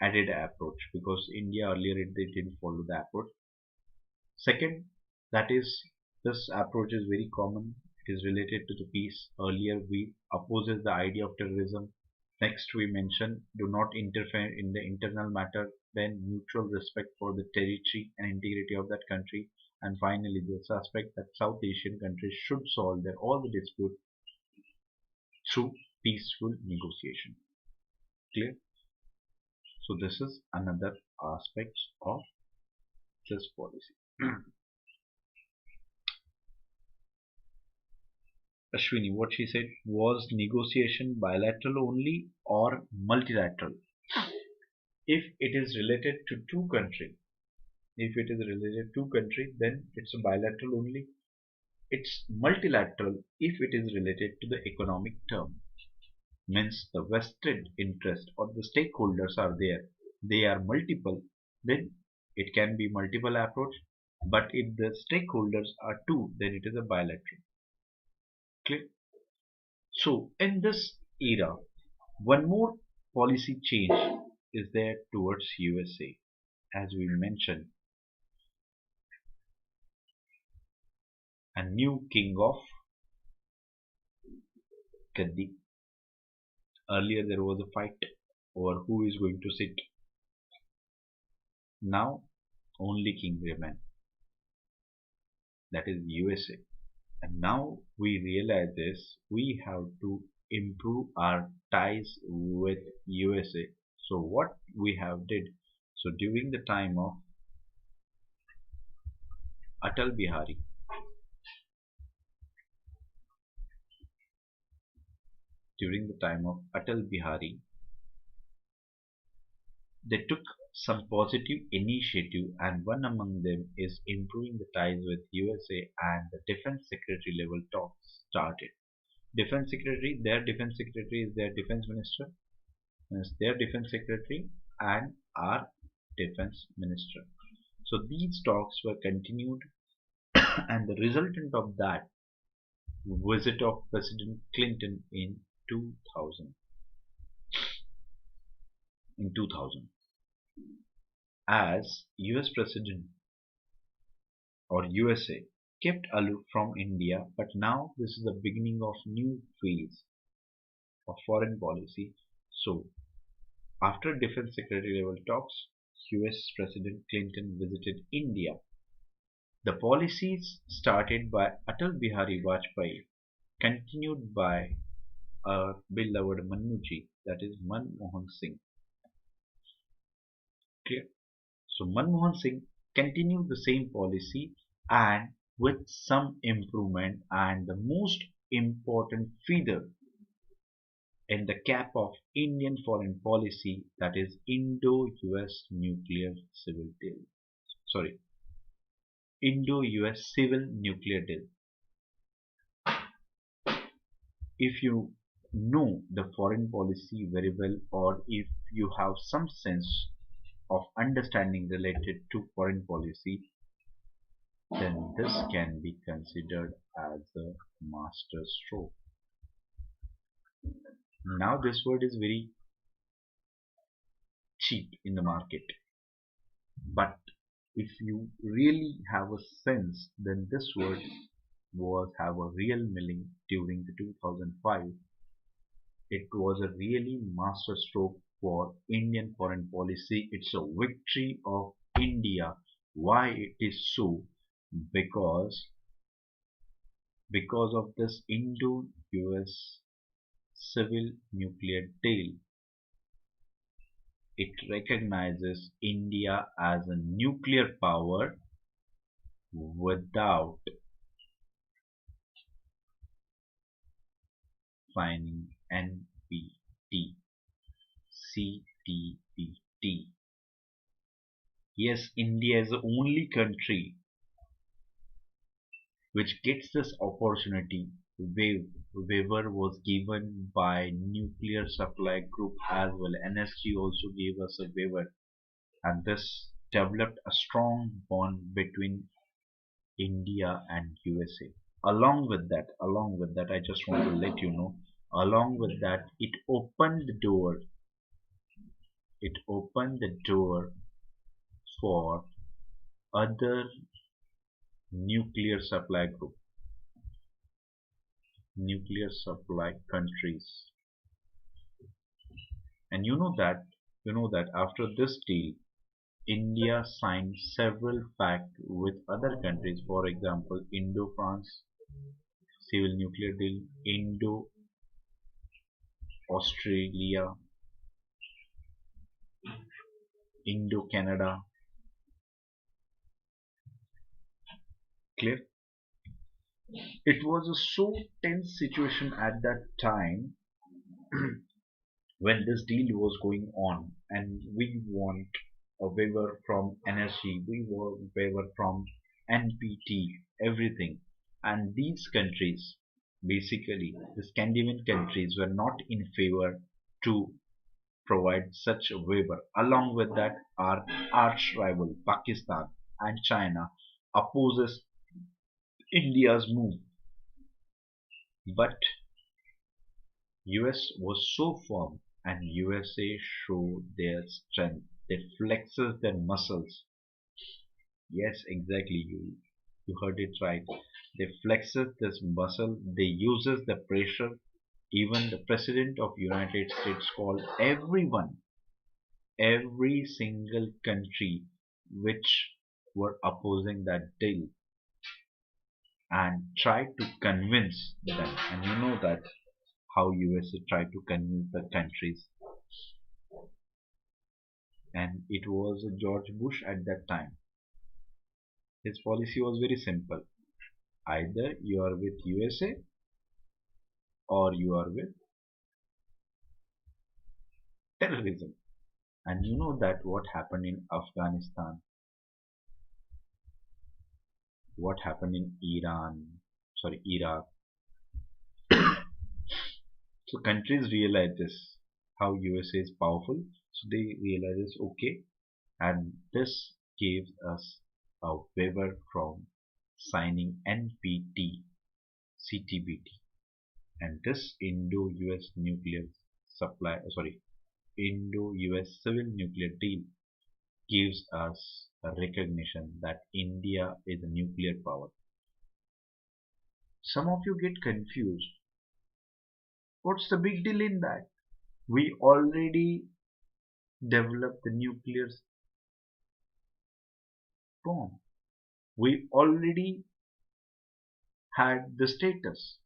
added approach, because India earlier they didn't follow the approach. Second, that is, this approach is very common. It is related to the peace. Earlier we opposes the idea of terrorism. Next we mentioned do not interfere in the internal matter. Then mutual respect for the territory and integrity of that country. And finally this aspect that South Asian countries should solve their all the dispute through peaceful negotiation. Clear? So this is another aspect of this policy. Ashwini, what she said, was negotiation bilateral only or multilateral? If it is related to two countries, then it's a bilateral only. It's multilateral if it is related to the economic term. means the vested interest or the stakeholders are there. They are multiple, then it can be multiple approach. But if the stakeholders are two, then it is a bilateral. Clear? So in this era, one more policy change is there towards USA. As we mentioned, a new king of Gaddi. Earlier there was a fight over who is going to sit. Now only king remain. That is USA. And now we realize this, we have to improve our ties with USA. So what we have did, so Atal Bihari, during the time of Atal Bihari, they took some positive initiative, and one among them is improving the ties with USA, and the defense secretary level talks started. Defense secretary is their defense minister, is their defense secretary and our defense minister. So these talks were continued, and the resultant of that visit of President Clinton in 2000, as US President or USA kept aloof from India, but now this is the beginning of new phase of foreign policy. So after defense secretary level talks, US President Clinton visited India. The policies started by Atal Bihari Vajpayee continued by our beloved Manmoji, that is Manmohan Singh. Clear? So Manmohan Singh continued the same policy and with some improvement, and the most important feather in the cap of Indian foreign policy, that is Indo-US nuclear civil deal. Sorry, Indo-US civil nuclear deal. If you know the foreign policy very well, or if you have some sense of understanding related to foreign policy, then this can be considered as a master stroke. Now this word is very cheap in the market, but if you really have a sense, then this word was have a real meaning during the 2005. It was a really master stroke for Indian foreign policy. It's a victory of India. Why it is so? Because of this Indo-US civil nuclear deal. It recognizes India as a nuclear power without signing NPT, CTBT. Yes, India is the only country which gets this opportunity. Waiver was given by nuclear supply group as well. NSG also gave us a waiver, and this developed a strong bond between India and USA. Along with that, I just want to let you know, along with that, it opened the door for other nuclear supply group, nuclear supply countries. And you know that after this deal, India signed several pacts with other countries. For example, Indo-France civil nuclear deal, Indo-Australia, Indo-Canada. Clear? It was a so tense situation at that time when this deal was going on, and we want a waiver from NSG, we want waiver from NPT, everything. And these countries, Basically, the Scandinavian countries were not in favor to provide such a waiver. Along with that, our arch rival Pakistan and China opposes India's move. But US was so firm and USA showed their strength. They flexes their muscles. Yes, exactly. You heard it right. They flexes this muscle. They uses the pressure. Even the president of United States called everyone, every single country which were opposing that deal and tried to convince them. And you know that how USA tried to convince the countries. And it was George Bush at that time. His policy was very simple. Either you are with USA or you are with terrorism. And you know that what happened in Afghanistan, what happened in Iraq. So countries realize this, how USA is powerful. So they realize this, okay, and this gave us a waiver from signing NPT, CTBT, and this Indo-US nuclear Indo-US civil nuclear deal gives us a recognition that India is a nuclear power. Some of you get confused. What's the big deal in that? We already developed the nuclear bomb. We already had the status.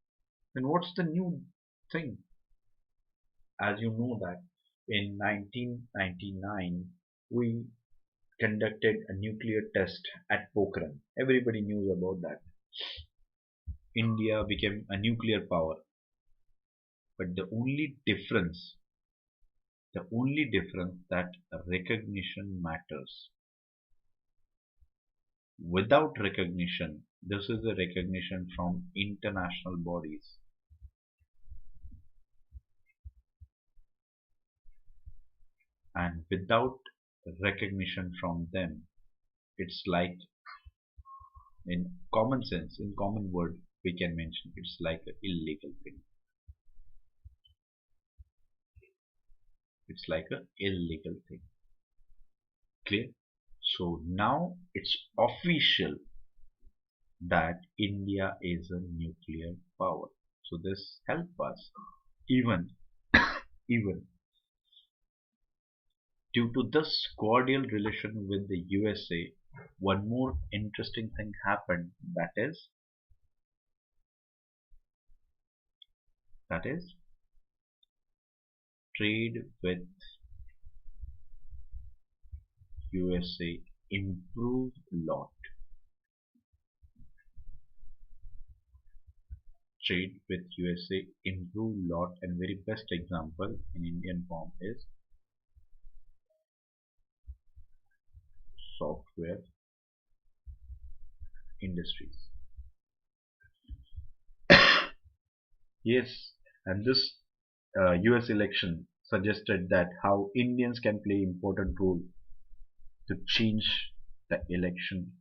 Then what's the new thing? As you know that in 1999 we conducted a nuclear test at Pokhran. Everybody knew about that. India became a nuclear power. But the only difference that recognition matters. Without recognition, this is a recognition from international bodies. And without recognition from them, it's like, in common sense, in common word, we can mention it's like an illegal thing. It's like an illegal thing. Clear? So now it's official that India is a nuclear power. So this helps us. Even due to this cordial relation with the USA, one more interesting thing happened. That is trade with USA improved a lot. Trade with USA improved a lot, and very best example in Indian form is software industries. Yes, and this US election suggested that how Indians can play important role to change the election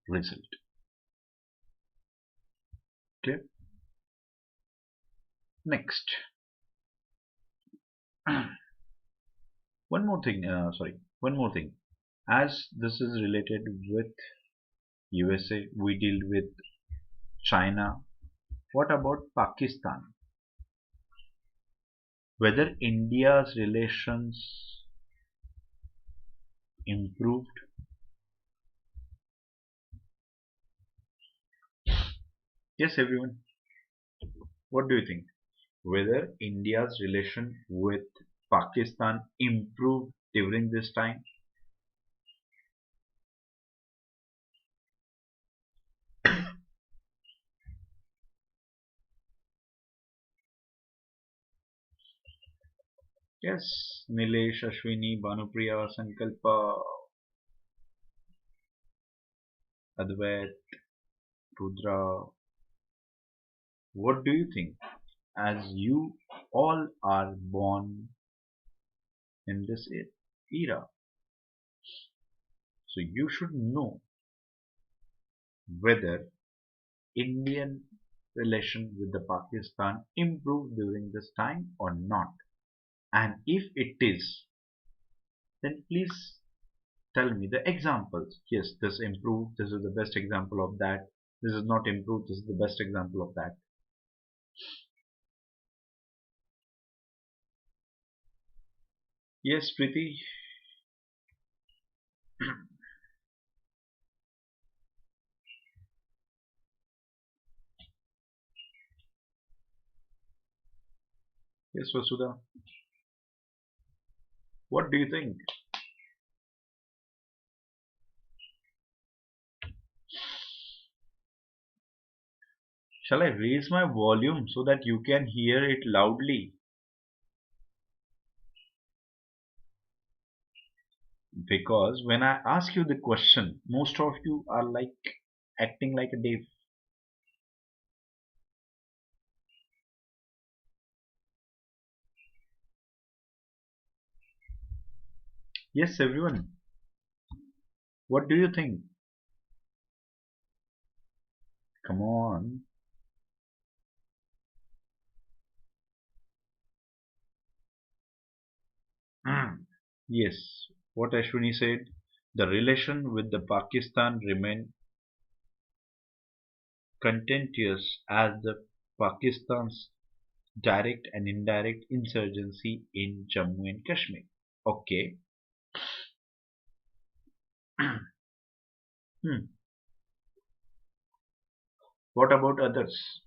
result. Clear? Next, one more thing. As this is related with USA, we deal with China. What about Pakistan? Whether India's relations improved? Yes, everyone. What do you think? Whether India's relation with Pakistan improved during this time? Yes, Nilesh, Ashwini, Bhanupriya, Sankalpa, Advait, Rudra, What do you think? As you all are born in this era, so you should know whether Indian relation with the Pakistan improved during this time or not. And if it is, then please tell me the examples. Yes, this improved, this is the best example of that. This is not improved, this is the best example of that. Yes, Preeti. Yes, Vasudha. What do you think? Shall I raise my volume so that you can hear it loudly? Because when I ask you the question, most of you are like acting like a deaf. Yes, everyone. What do you think? Come on. Yes, what Ashwini said, the relation with the Pakistan remained contentious as the Pakistan's direct and indirect insurgency in Jammu and Kashmir. Okay. Hmm. What about others?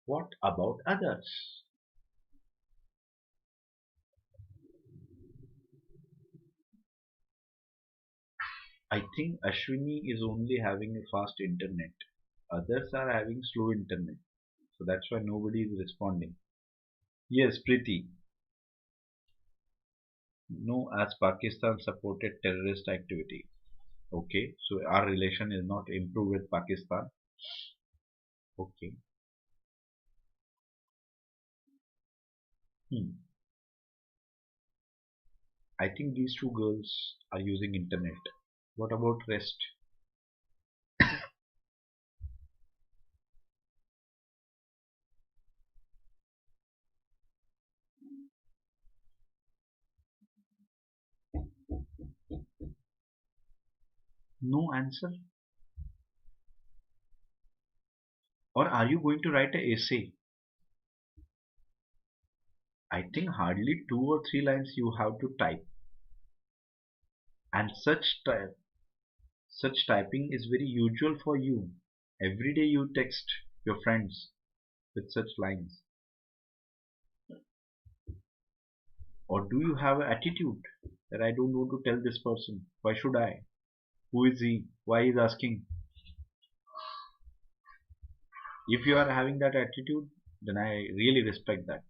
What about others? I think Ashwini is only having a fast internet. Others are having slow internet. So that's why nobody is responding. Yes, Preeti. No, as Pakistan supported terrorist activity. Okay, so our relation is not improved with Pakistan. Okay. Hmm. I think these two girls are using internet. What about rest? No answer? Or are you going to write a essay? I think hardly 2 or 3 lines you have to type. And such typing is very usual for you. Every day you text your friends with such lines. Or do you have an attitude that I don't want to tell this person? Why should I? Who is he? Why is asking? If you are having that attitude, then I really respect that.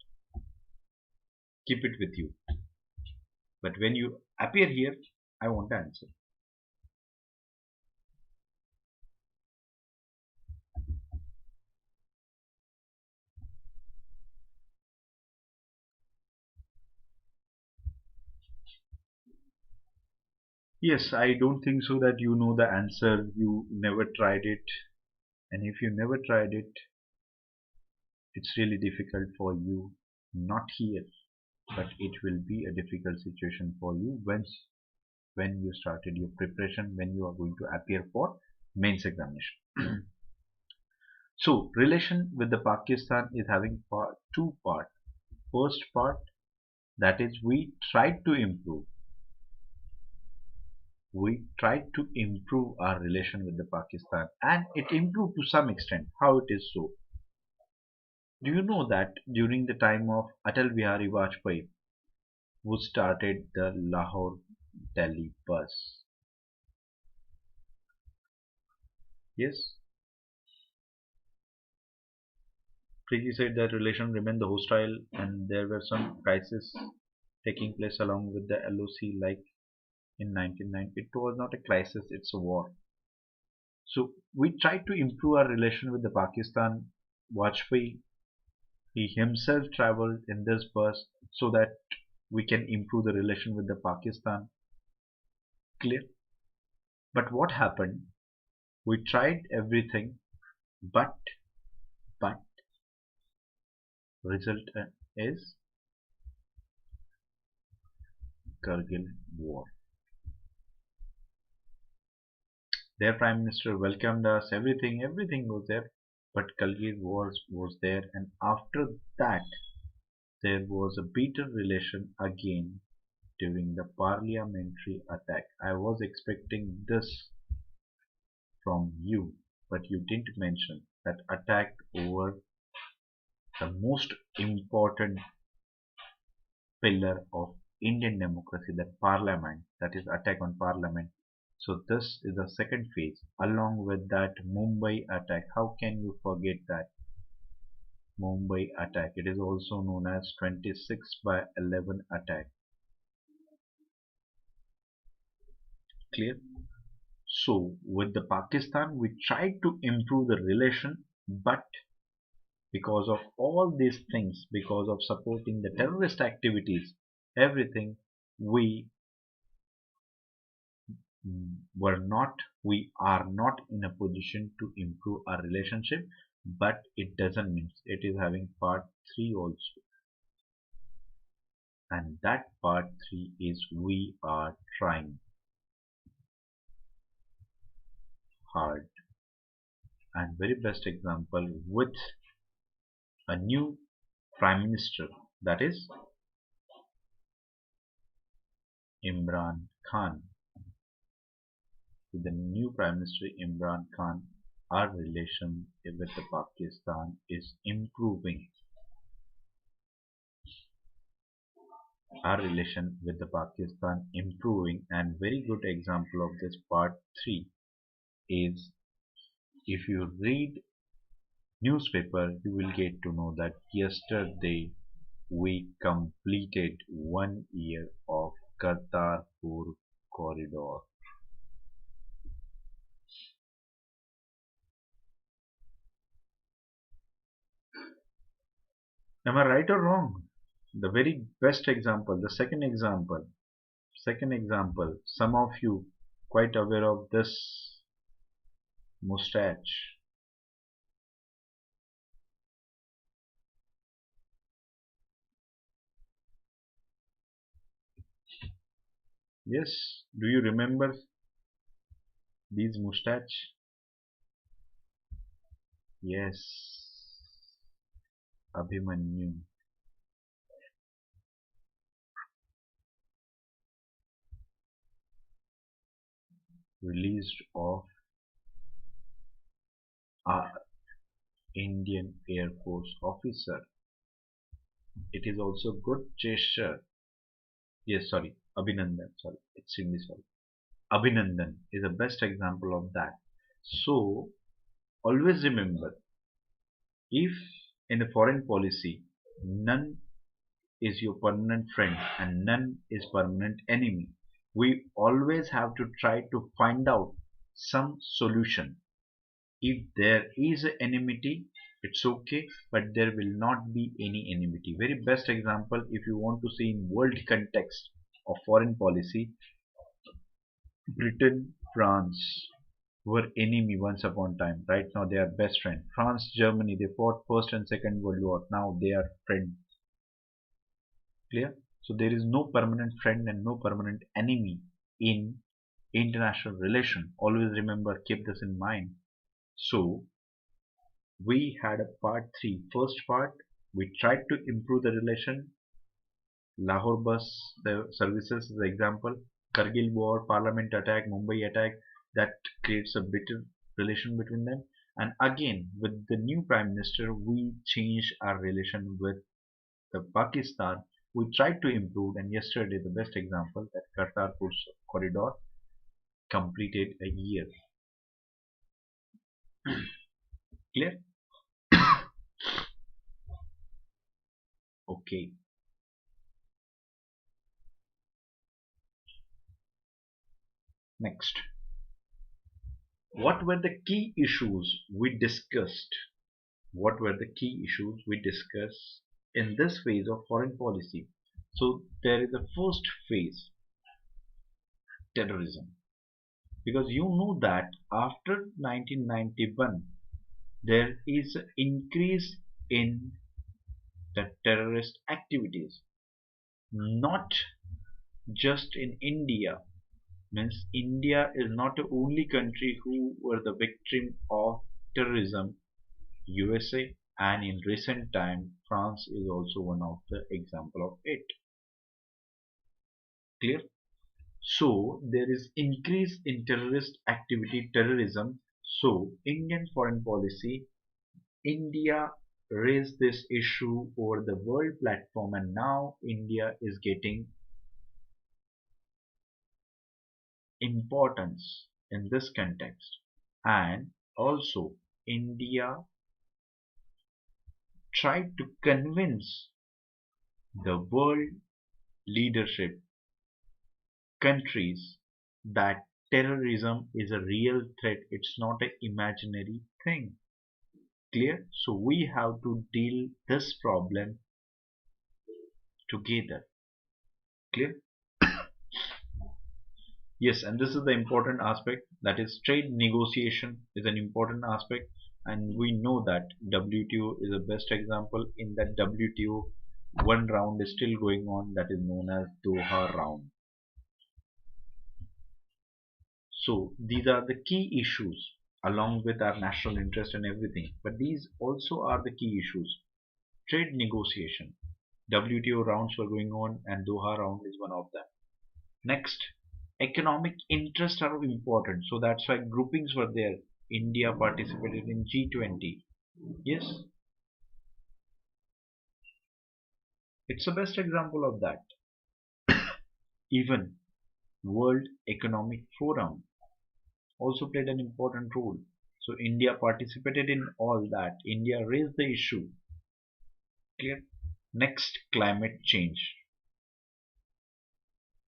Keep it with you. But when you appear here, I want to answer. Yes, I don't think so that you know the answer. You never tried it. And if you never tried it, it's really difficult for you. Not here, but it will be a difficult situation for you when you started your preparation, when you are going to appear for mains examination. So, relation with the Pakistan is having two part. First part, that is we tried to improve our relation with the Pakistan, and it improved to some extent. How it is so? Do you know that during the time of Atal Bihari Vajpayee, who started the Lahore Delhi bus? Yes, Preeti said that relation remained the hostile, and there were some crises taking place along with the LOC, like in 1990. It was not a crisis, it's a war. So we tried to improve our relation with the Pakistan. Vajpayee, he himself traveled in this bus so that we can improve the relation with the Pakistan. Clear? But what happened? We tried everything, but but result is Kargil war. Their prime minister welcomed us, everything was there, but Kargil was there, and after that there was a bitter relation again during the parliamentary attack. I was expecting this from you, but you didn't mention that attack over the most important pillar of Indian democracy, that parliament, that is attack on parliament. So this is the second phase. Along with that Mumbai attack, how can you forget that Mumbai attack? It is also known as 26/11 attack. Clear? So with the Pakistan, we tried to improve the relation, but because of all these things, because of supporting the terrorist activities, everything, we we are not in a position to improve our relationship. But it doesn't mean it is having part 3 also, and that part 3 is we are trying hard. And very best example with a new prime minister, that is Imran Khan. With the new prime minister Imran Khan, our relation with the Pakistan is improving. Our relation with the Pakistan improving, and very good example of this part 3 is, if you read newspaper, you will get to know that yesterday we completed 1 year of Kartarpur corridor. Am I right or wrong? The very best example, the second example, some of you quite aware of this mustache. Yes, do you remember these mustache? Yes, Abhimanyu, released of our Indian Air Force officer. It is also good gesture. Yes, sorry, Abhinandan. Sorry, extremely sorry. Abhinandan is the best example of that. So always remember, if in the foreign policy none is your permanent friend and none is permanent enemy, we always have to try to find out some solution. If there is a enmity, it's okay, but there will not be any enmity. Very best example, if you want to see in world context of foreign policy, Britain, France were enemy once upon a time. Right now they are best friends. France, Germany, they fought first and second world war. Now they are friends. Clear? So there is no permanent friend and no permanent enemy in international relation. Always remember, keep this in mind. So we had a part 3. First part, we tried to improve the relation. Lahore bus the services is the example. Kargil war, Parliament attack, Mumbai attack, that creates a bitter relation between them. And again, with the new Prime Minister, we changed our relation with the Pakistan. We tried to improve, and yesterday the best example, that Kartarpur corridor completed a year. Clear? Okay. Next, what were the key issues we discussed? What were the key issues we discussed in this phase of foreign policy? So there is a first phase, terrorism. Because you know that after 1991 there is an increase in the terrorist activities, not just in India. Means India is not the only country who were the victim of terrorism. USA and in recent time France is also one of the example of it. Clear? So there is increase in terrorist activity, terrorism. So Indian foreign policy, India raised this issue over the world platform, and now India is getting importance in this context. And also India tried to convince the world leadership countries that terrorism is a real threat, it's not an imaginary thing. Clear? So we have to deal this problem together. Clear? Yes, and this is the important aspect, that is trade negotiation is an important aspect, and we know that WTO is the best example. In that WTO, one round is still going on, that is known as Doha round. So these are the key issues along with our national interest and everything, but these also are the key issues. Trade negotiation, WTO rounds were going on and Doha round is one of them. Next, economic interests are important, so that's why groupings were there. India participated in G20. Yes, it's the best example of that. Even World Economic Forum also played an important role. So India participated in all that. India raised the issue. Clear? Next, climate change.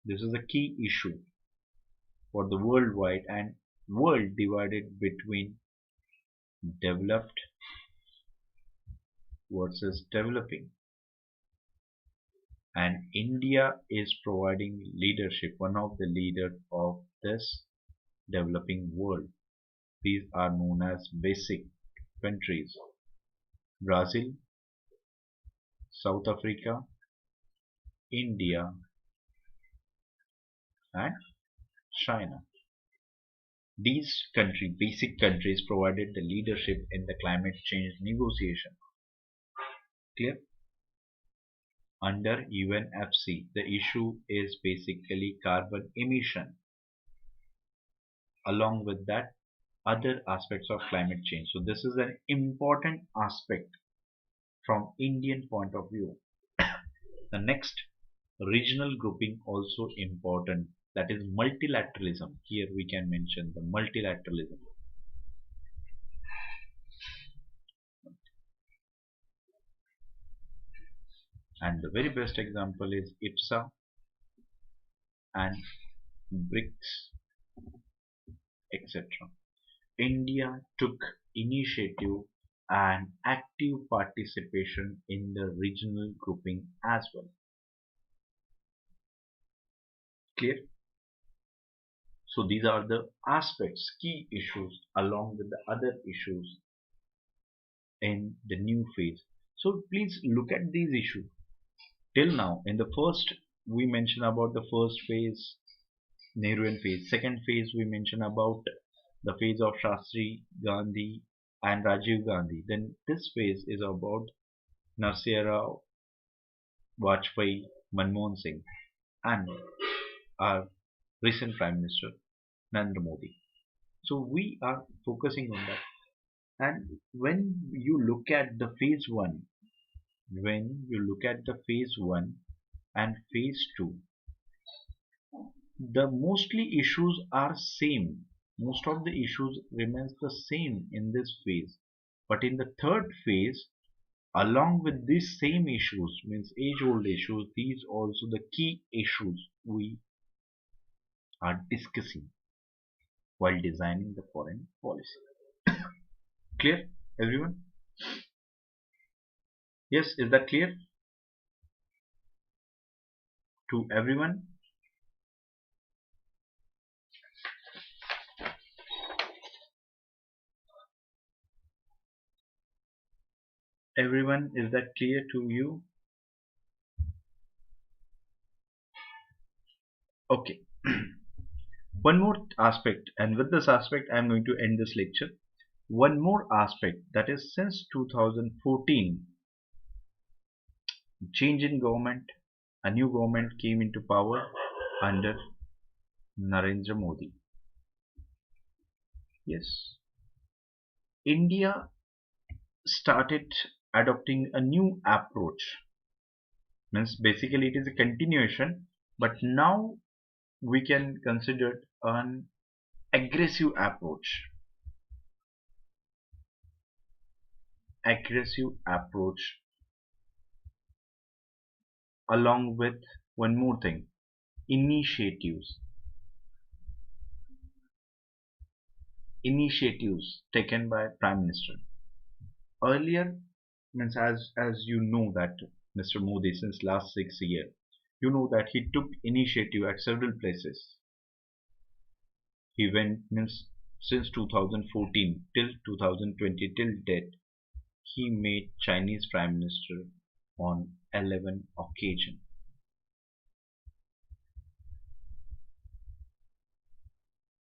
This is a key issue for the worldwide and world divided between developed versus developing. And India is providing leadership, one of the leaders of this developing world. These are known as basic countries: Brazil, South Africa, India, and China. These basic countries, provided the leadership in the climate change negotiation. Clear? Under UNFC, the issue is basically carbon emission. Along with that, other aspects of climate change. So this is an important aspect from Indian point of view. The next, regional grouping also important, that is multilateralism. Here we can mention the multilateralism. And the very best example is IPSA and BRICS, etc. India took initiative and active participation in the regional grouping as well. Clear? So these are the aspects, key issues along with the other issues in the new phase. So please look at these issues. Till now, in the first, we mentioned about the first phase, Nehruvian phase. Second phase, we mentioned about the phase of Shastri, Gandhi, and Rajiv Gandhi. Then this phase is about Narsimha Rao, Vajpayee, Manmohan Singh, and our recent Prime Minister Narendra Modi. So we are focusing on that. And when you look at the phase 1, when you look at the phase 1 and phase 2, the mostly issues are same. Most of the issues remains the same in this phase. But in the third phase, along with these same issues, means age-old issues, these also the key issues we are discussing. while designing the foreign policy. Clear, everyone? Yes, is that clear to everyone? Everyone, is that clear to you? Okay. One more aspect, and with this aspect I am going to end this lecture. One more aspect, that is, since 2014, change in government, a new government came into power under Narendra Modi. Yes, India started adopting a new approach. Means basically it is a continuation, but now we can consider it an aggressive approach. Aggressive approach, along with one more thing, initiatives. Initiatives taken by Prime Minister. Earlier, means as you know that Mr. Modi, since last 6 years, you know that he took initiative at several places. He went, means since 2014 till 2020 till date, he made Chinese Prime Minister on 11 occasions.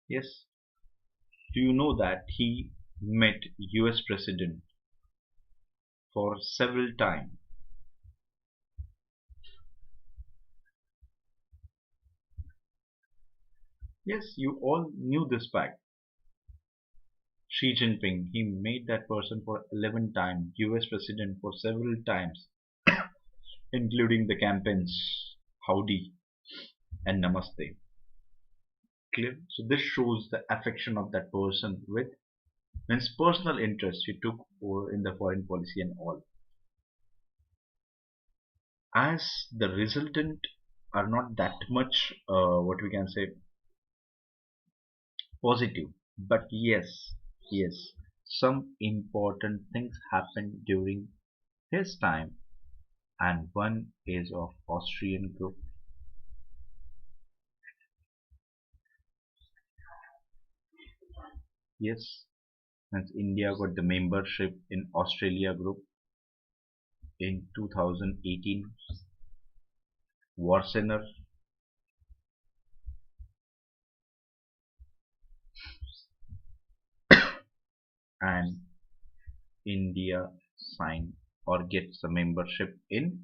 Yes, do you know that he met US President for several times? Yes, you all knew this fact. Xi Jinping, he made that person for 11 times, US President for several times, including the campaigns Howdy and Namaste. Clear? So this shows the affection of that person with means personal interest he took over in the foreign policy and all. As the resultant are not that much what we can say positive, but yes, some important things happened during his time, and one is of Austrian group. Yes, since India got the membership in Australia group in 2018. Warsener and India signed or gets the membership in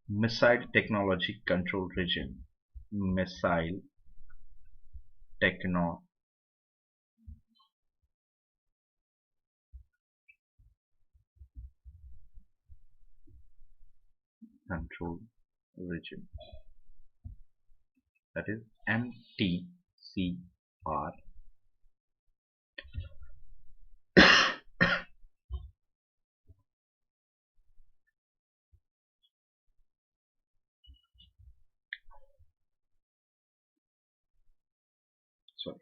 Missile Technology Control Region. Missile Techno Control Region. That is MTCR. Sorry. So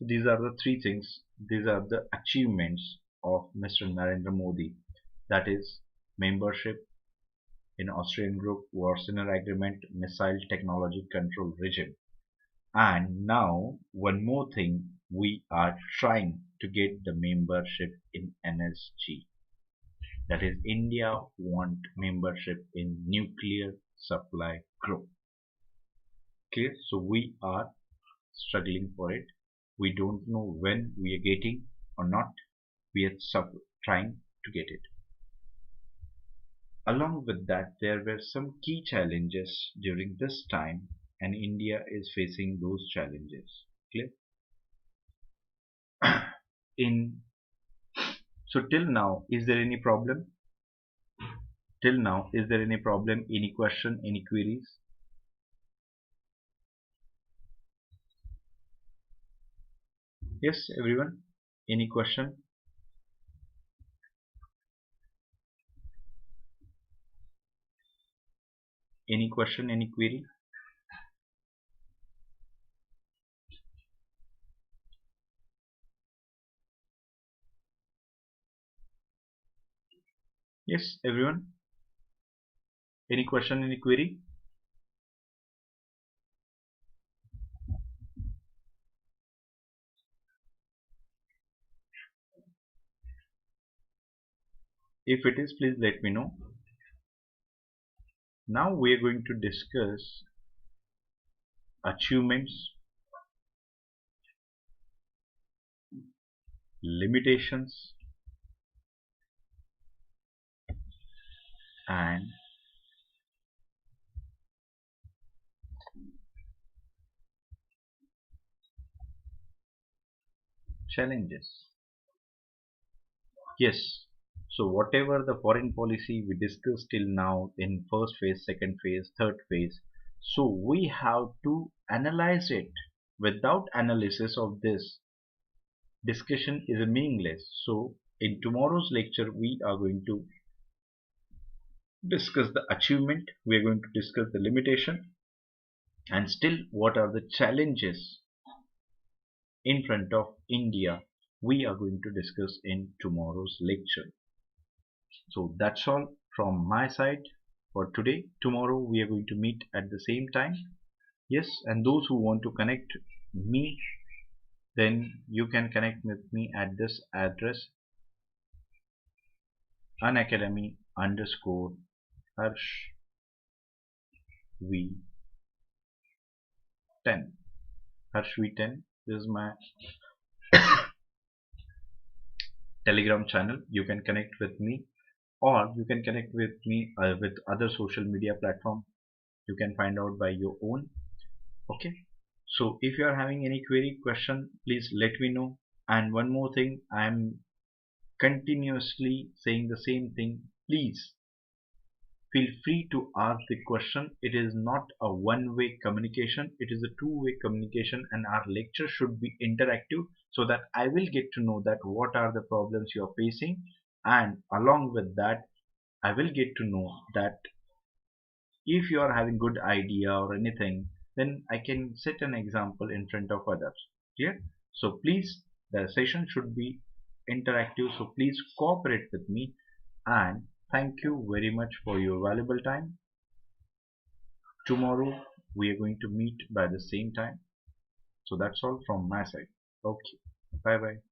these are the three things. These are the achievements of Mr. Narendra Modi. That is membership in Austrian Group, Warsener Agreement, Missile Technology Control Region. And now one more thing, we are trying to get the membership in NSG. That is, India want membership in Nuclear Supply Group. Clear? So we are struggling for it. We don't know when we are getting or not. We are trying to get it. Along with that, there were some key challenges during this time, and India is facing those challenges. Clear? In so till now, is there any problem? Till now, is there any problem? Any question? Any queries? Yes, everyone. Any question? Any question? Any query? Yes, everyone. Any question, any query? If it is, please let me know. Now we are going to discuss achievements, limitations, and challenges. Yes. So whatever the foreign policy we discussed till now in first phase, second phase, third phase, so we have to analyze it. Without analysis of this, discussion is meaningless. So in tomorrow's lecture, we are going to discuss the achievement, we are going to discuss the limitation, and still what are the challenges in front of India we are going to discuss in tomorrow's lecture. So that's all from my side for today. Tomorrow we are going to meet at the same time. Yes, and those who want to connect me, then you can connect with me at this address, unacademy underscore Harsh V10. Harsh V10 is my Telegram channel. You can connect with me, or you can connect with me with other social media platform. You can find out by your own. Okay, so if you are having any query question, please let me know. And one more thing, I am continuously saying the same thing. Please feel free to ask the question. It is not a one-way communication, it is a two-way communication, and our lecture should be interactive so that I will get to know that what are the problems you are facing, and along with that I will get to know that if you are having good idea or anything, then I can set an example in front of others. Clear? So please, the session should be interactive, so please cooperate with me, and thank you very much for your valuable time. Tomorrow we are going to meet by the same time. So that's all from my side. Okay, bye bye.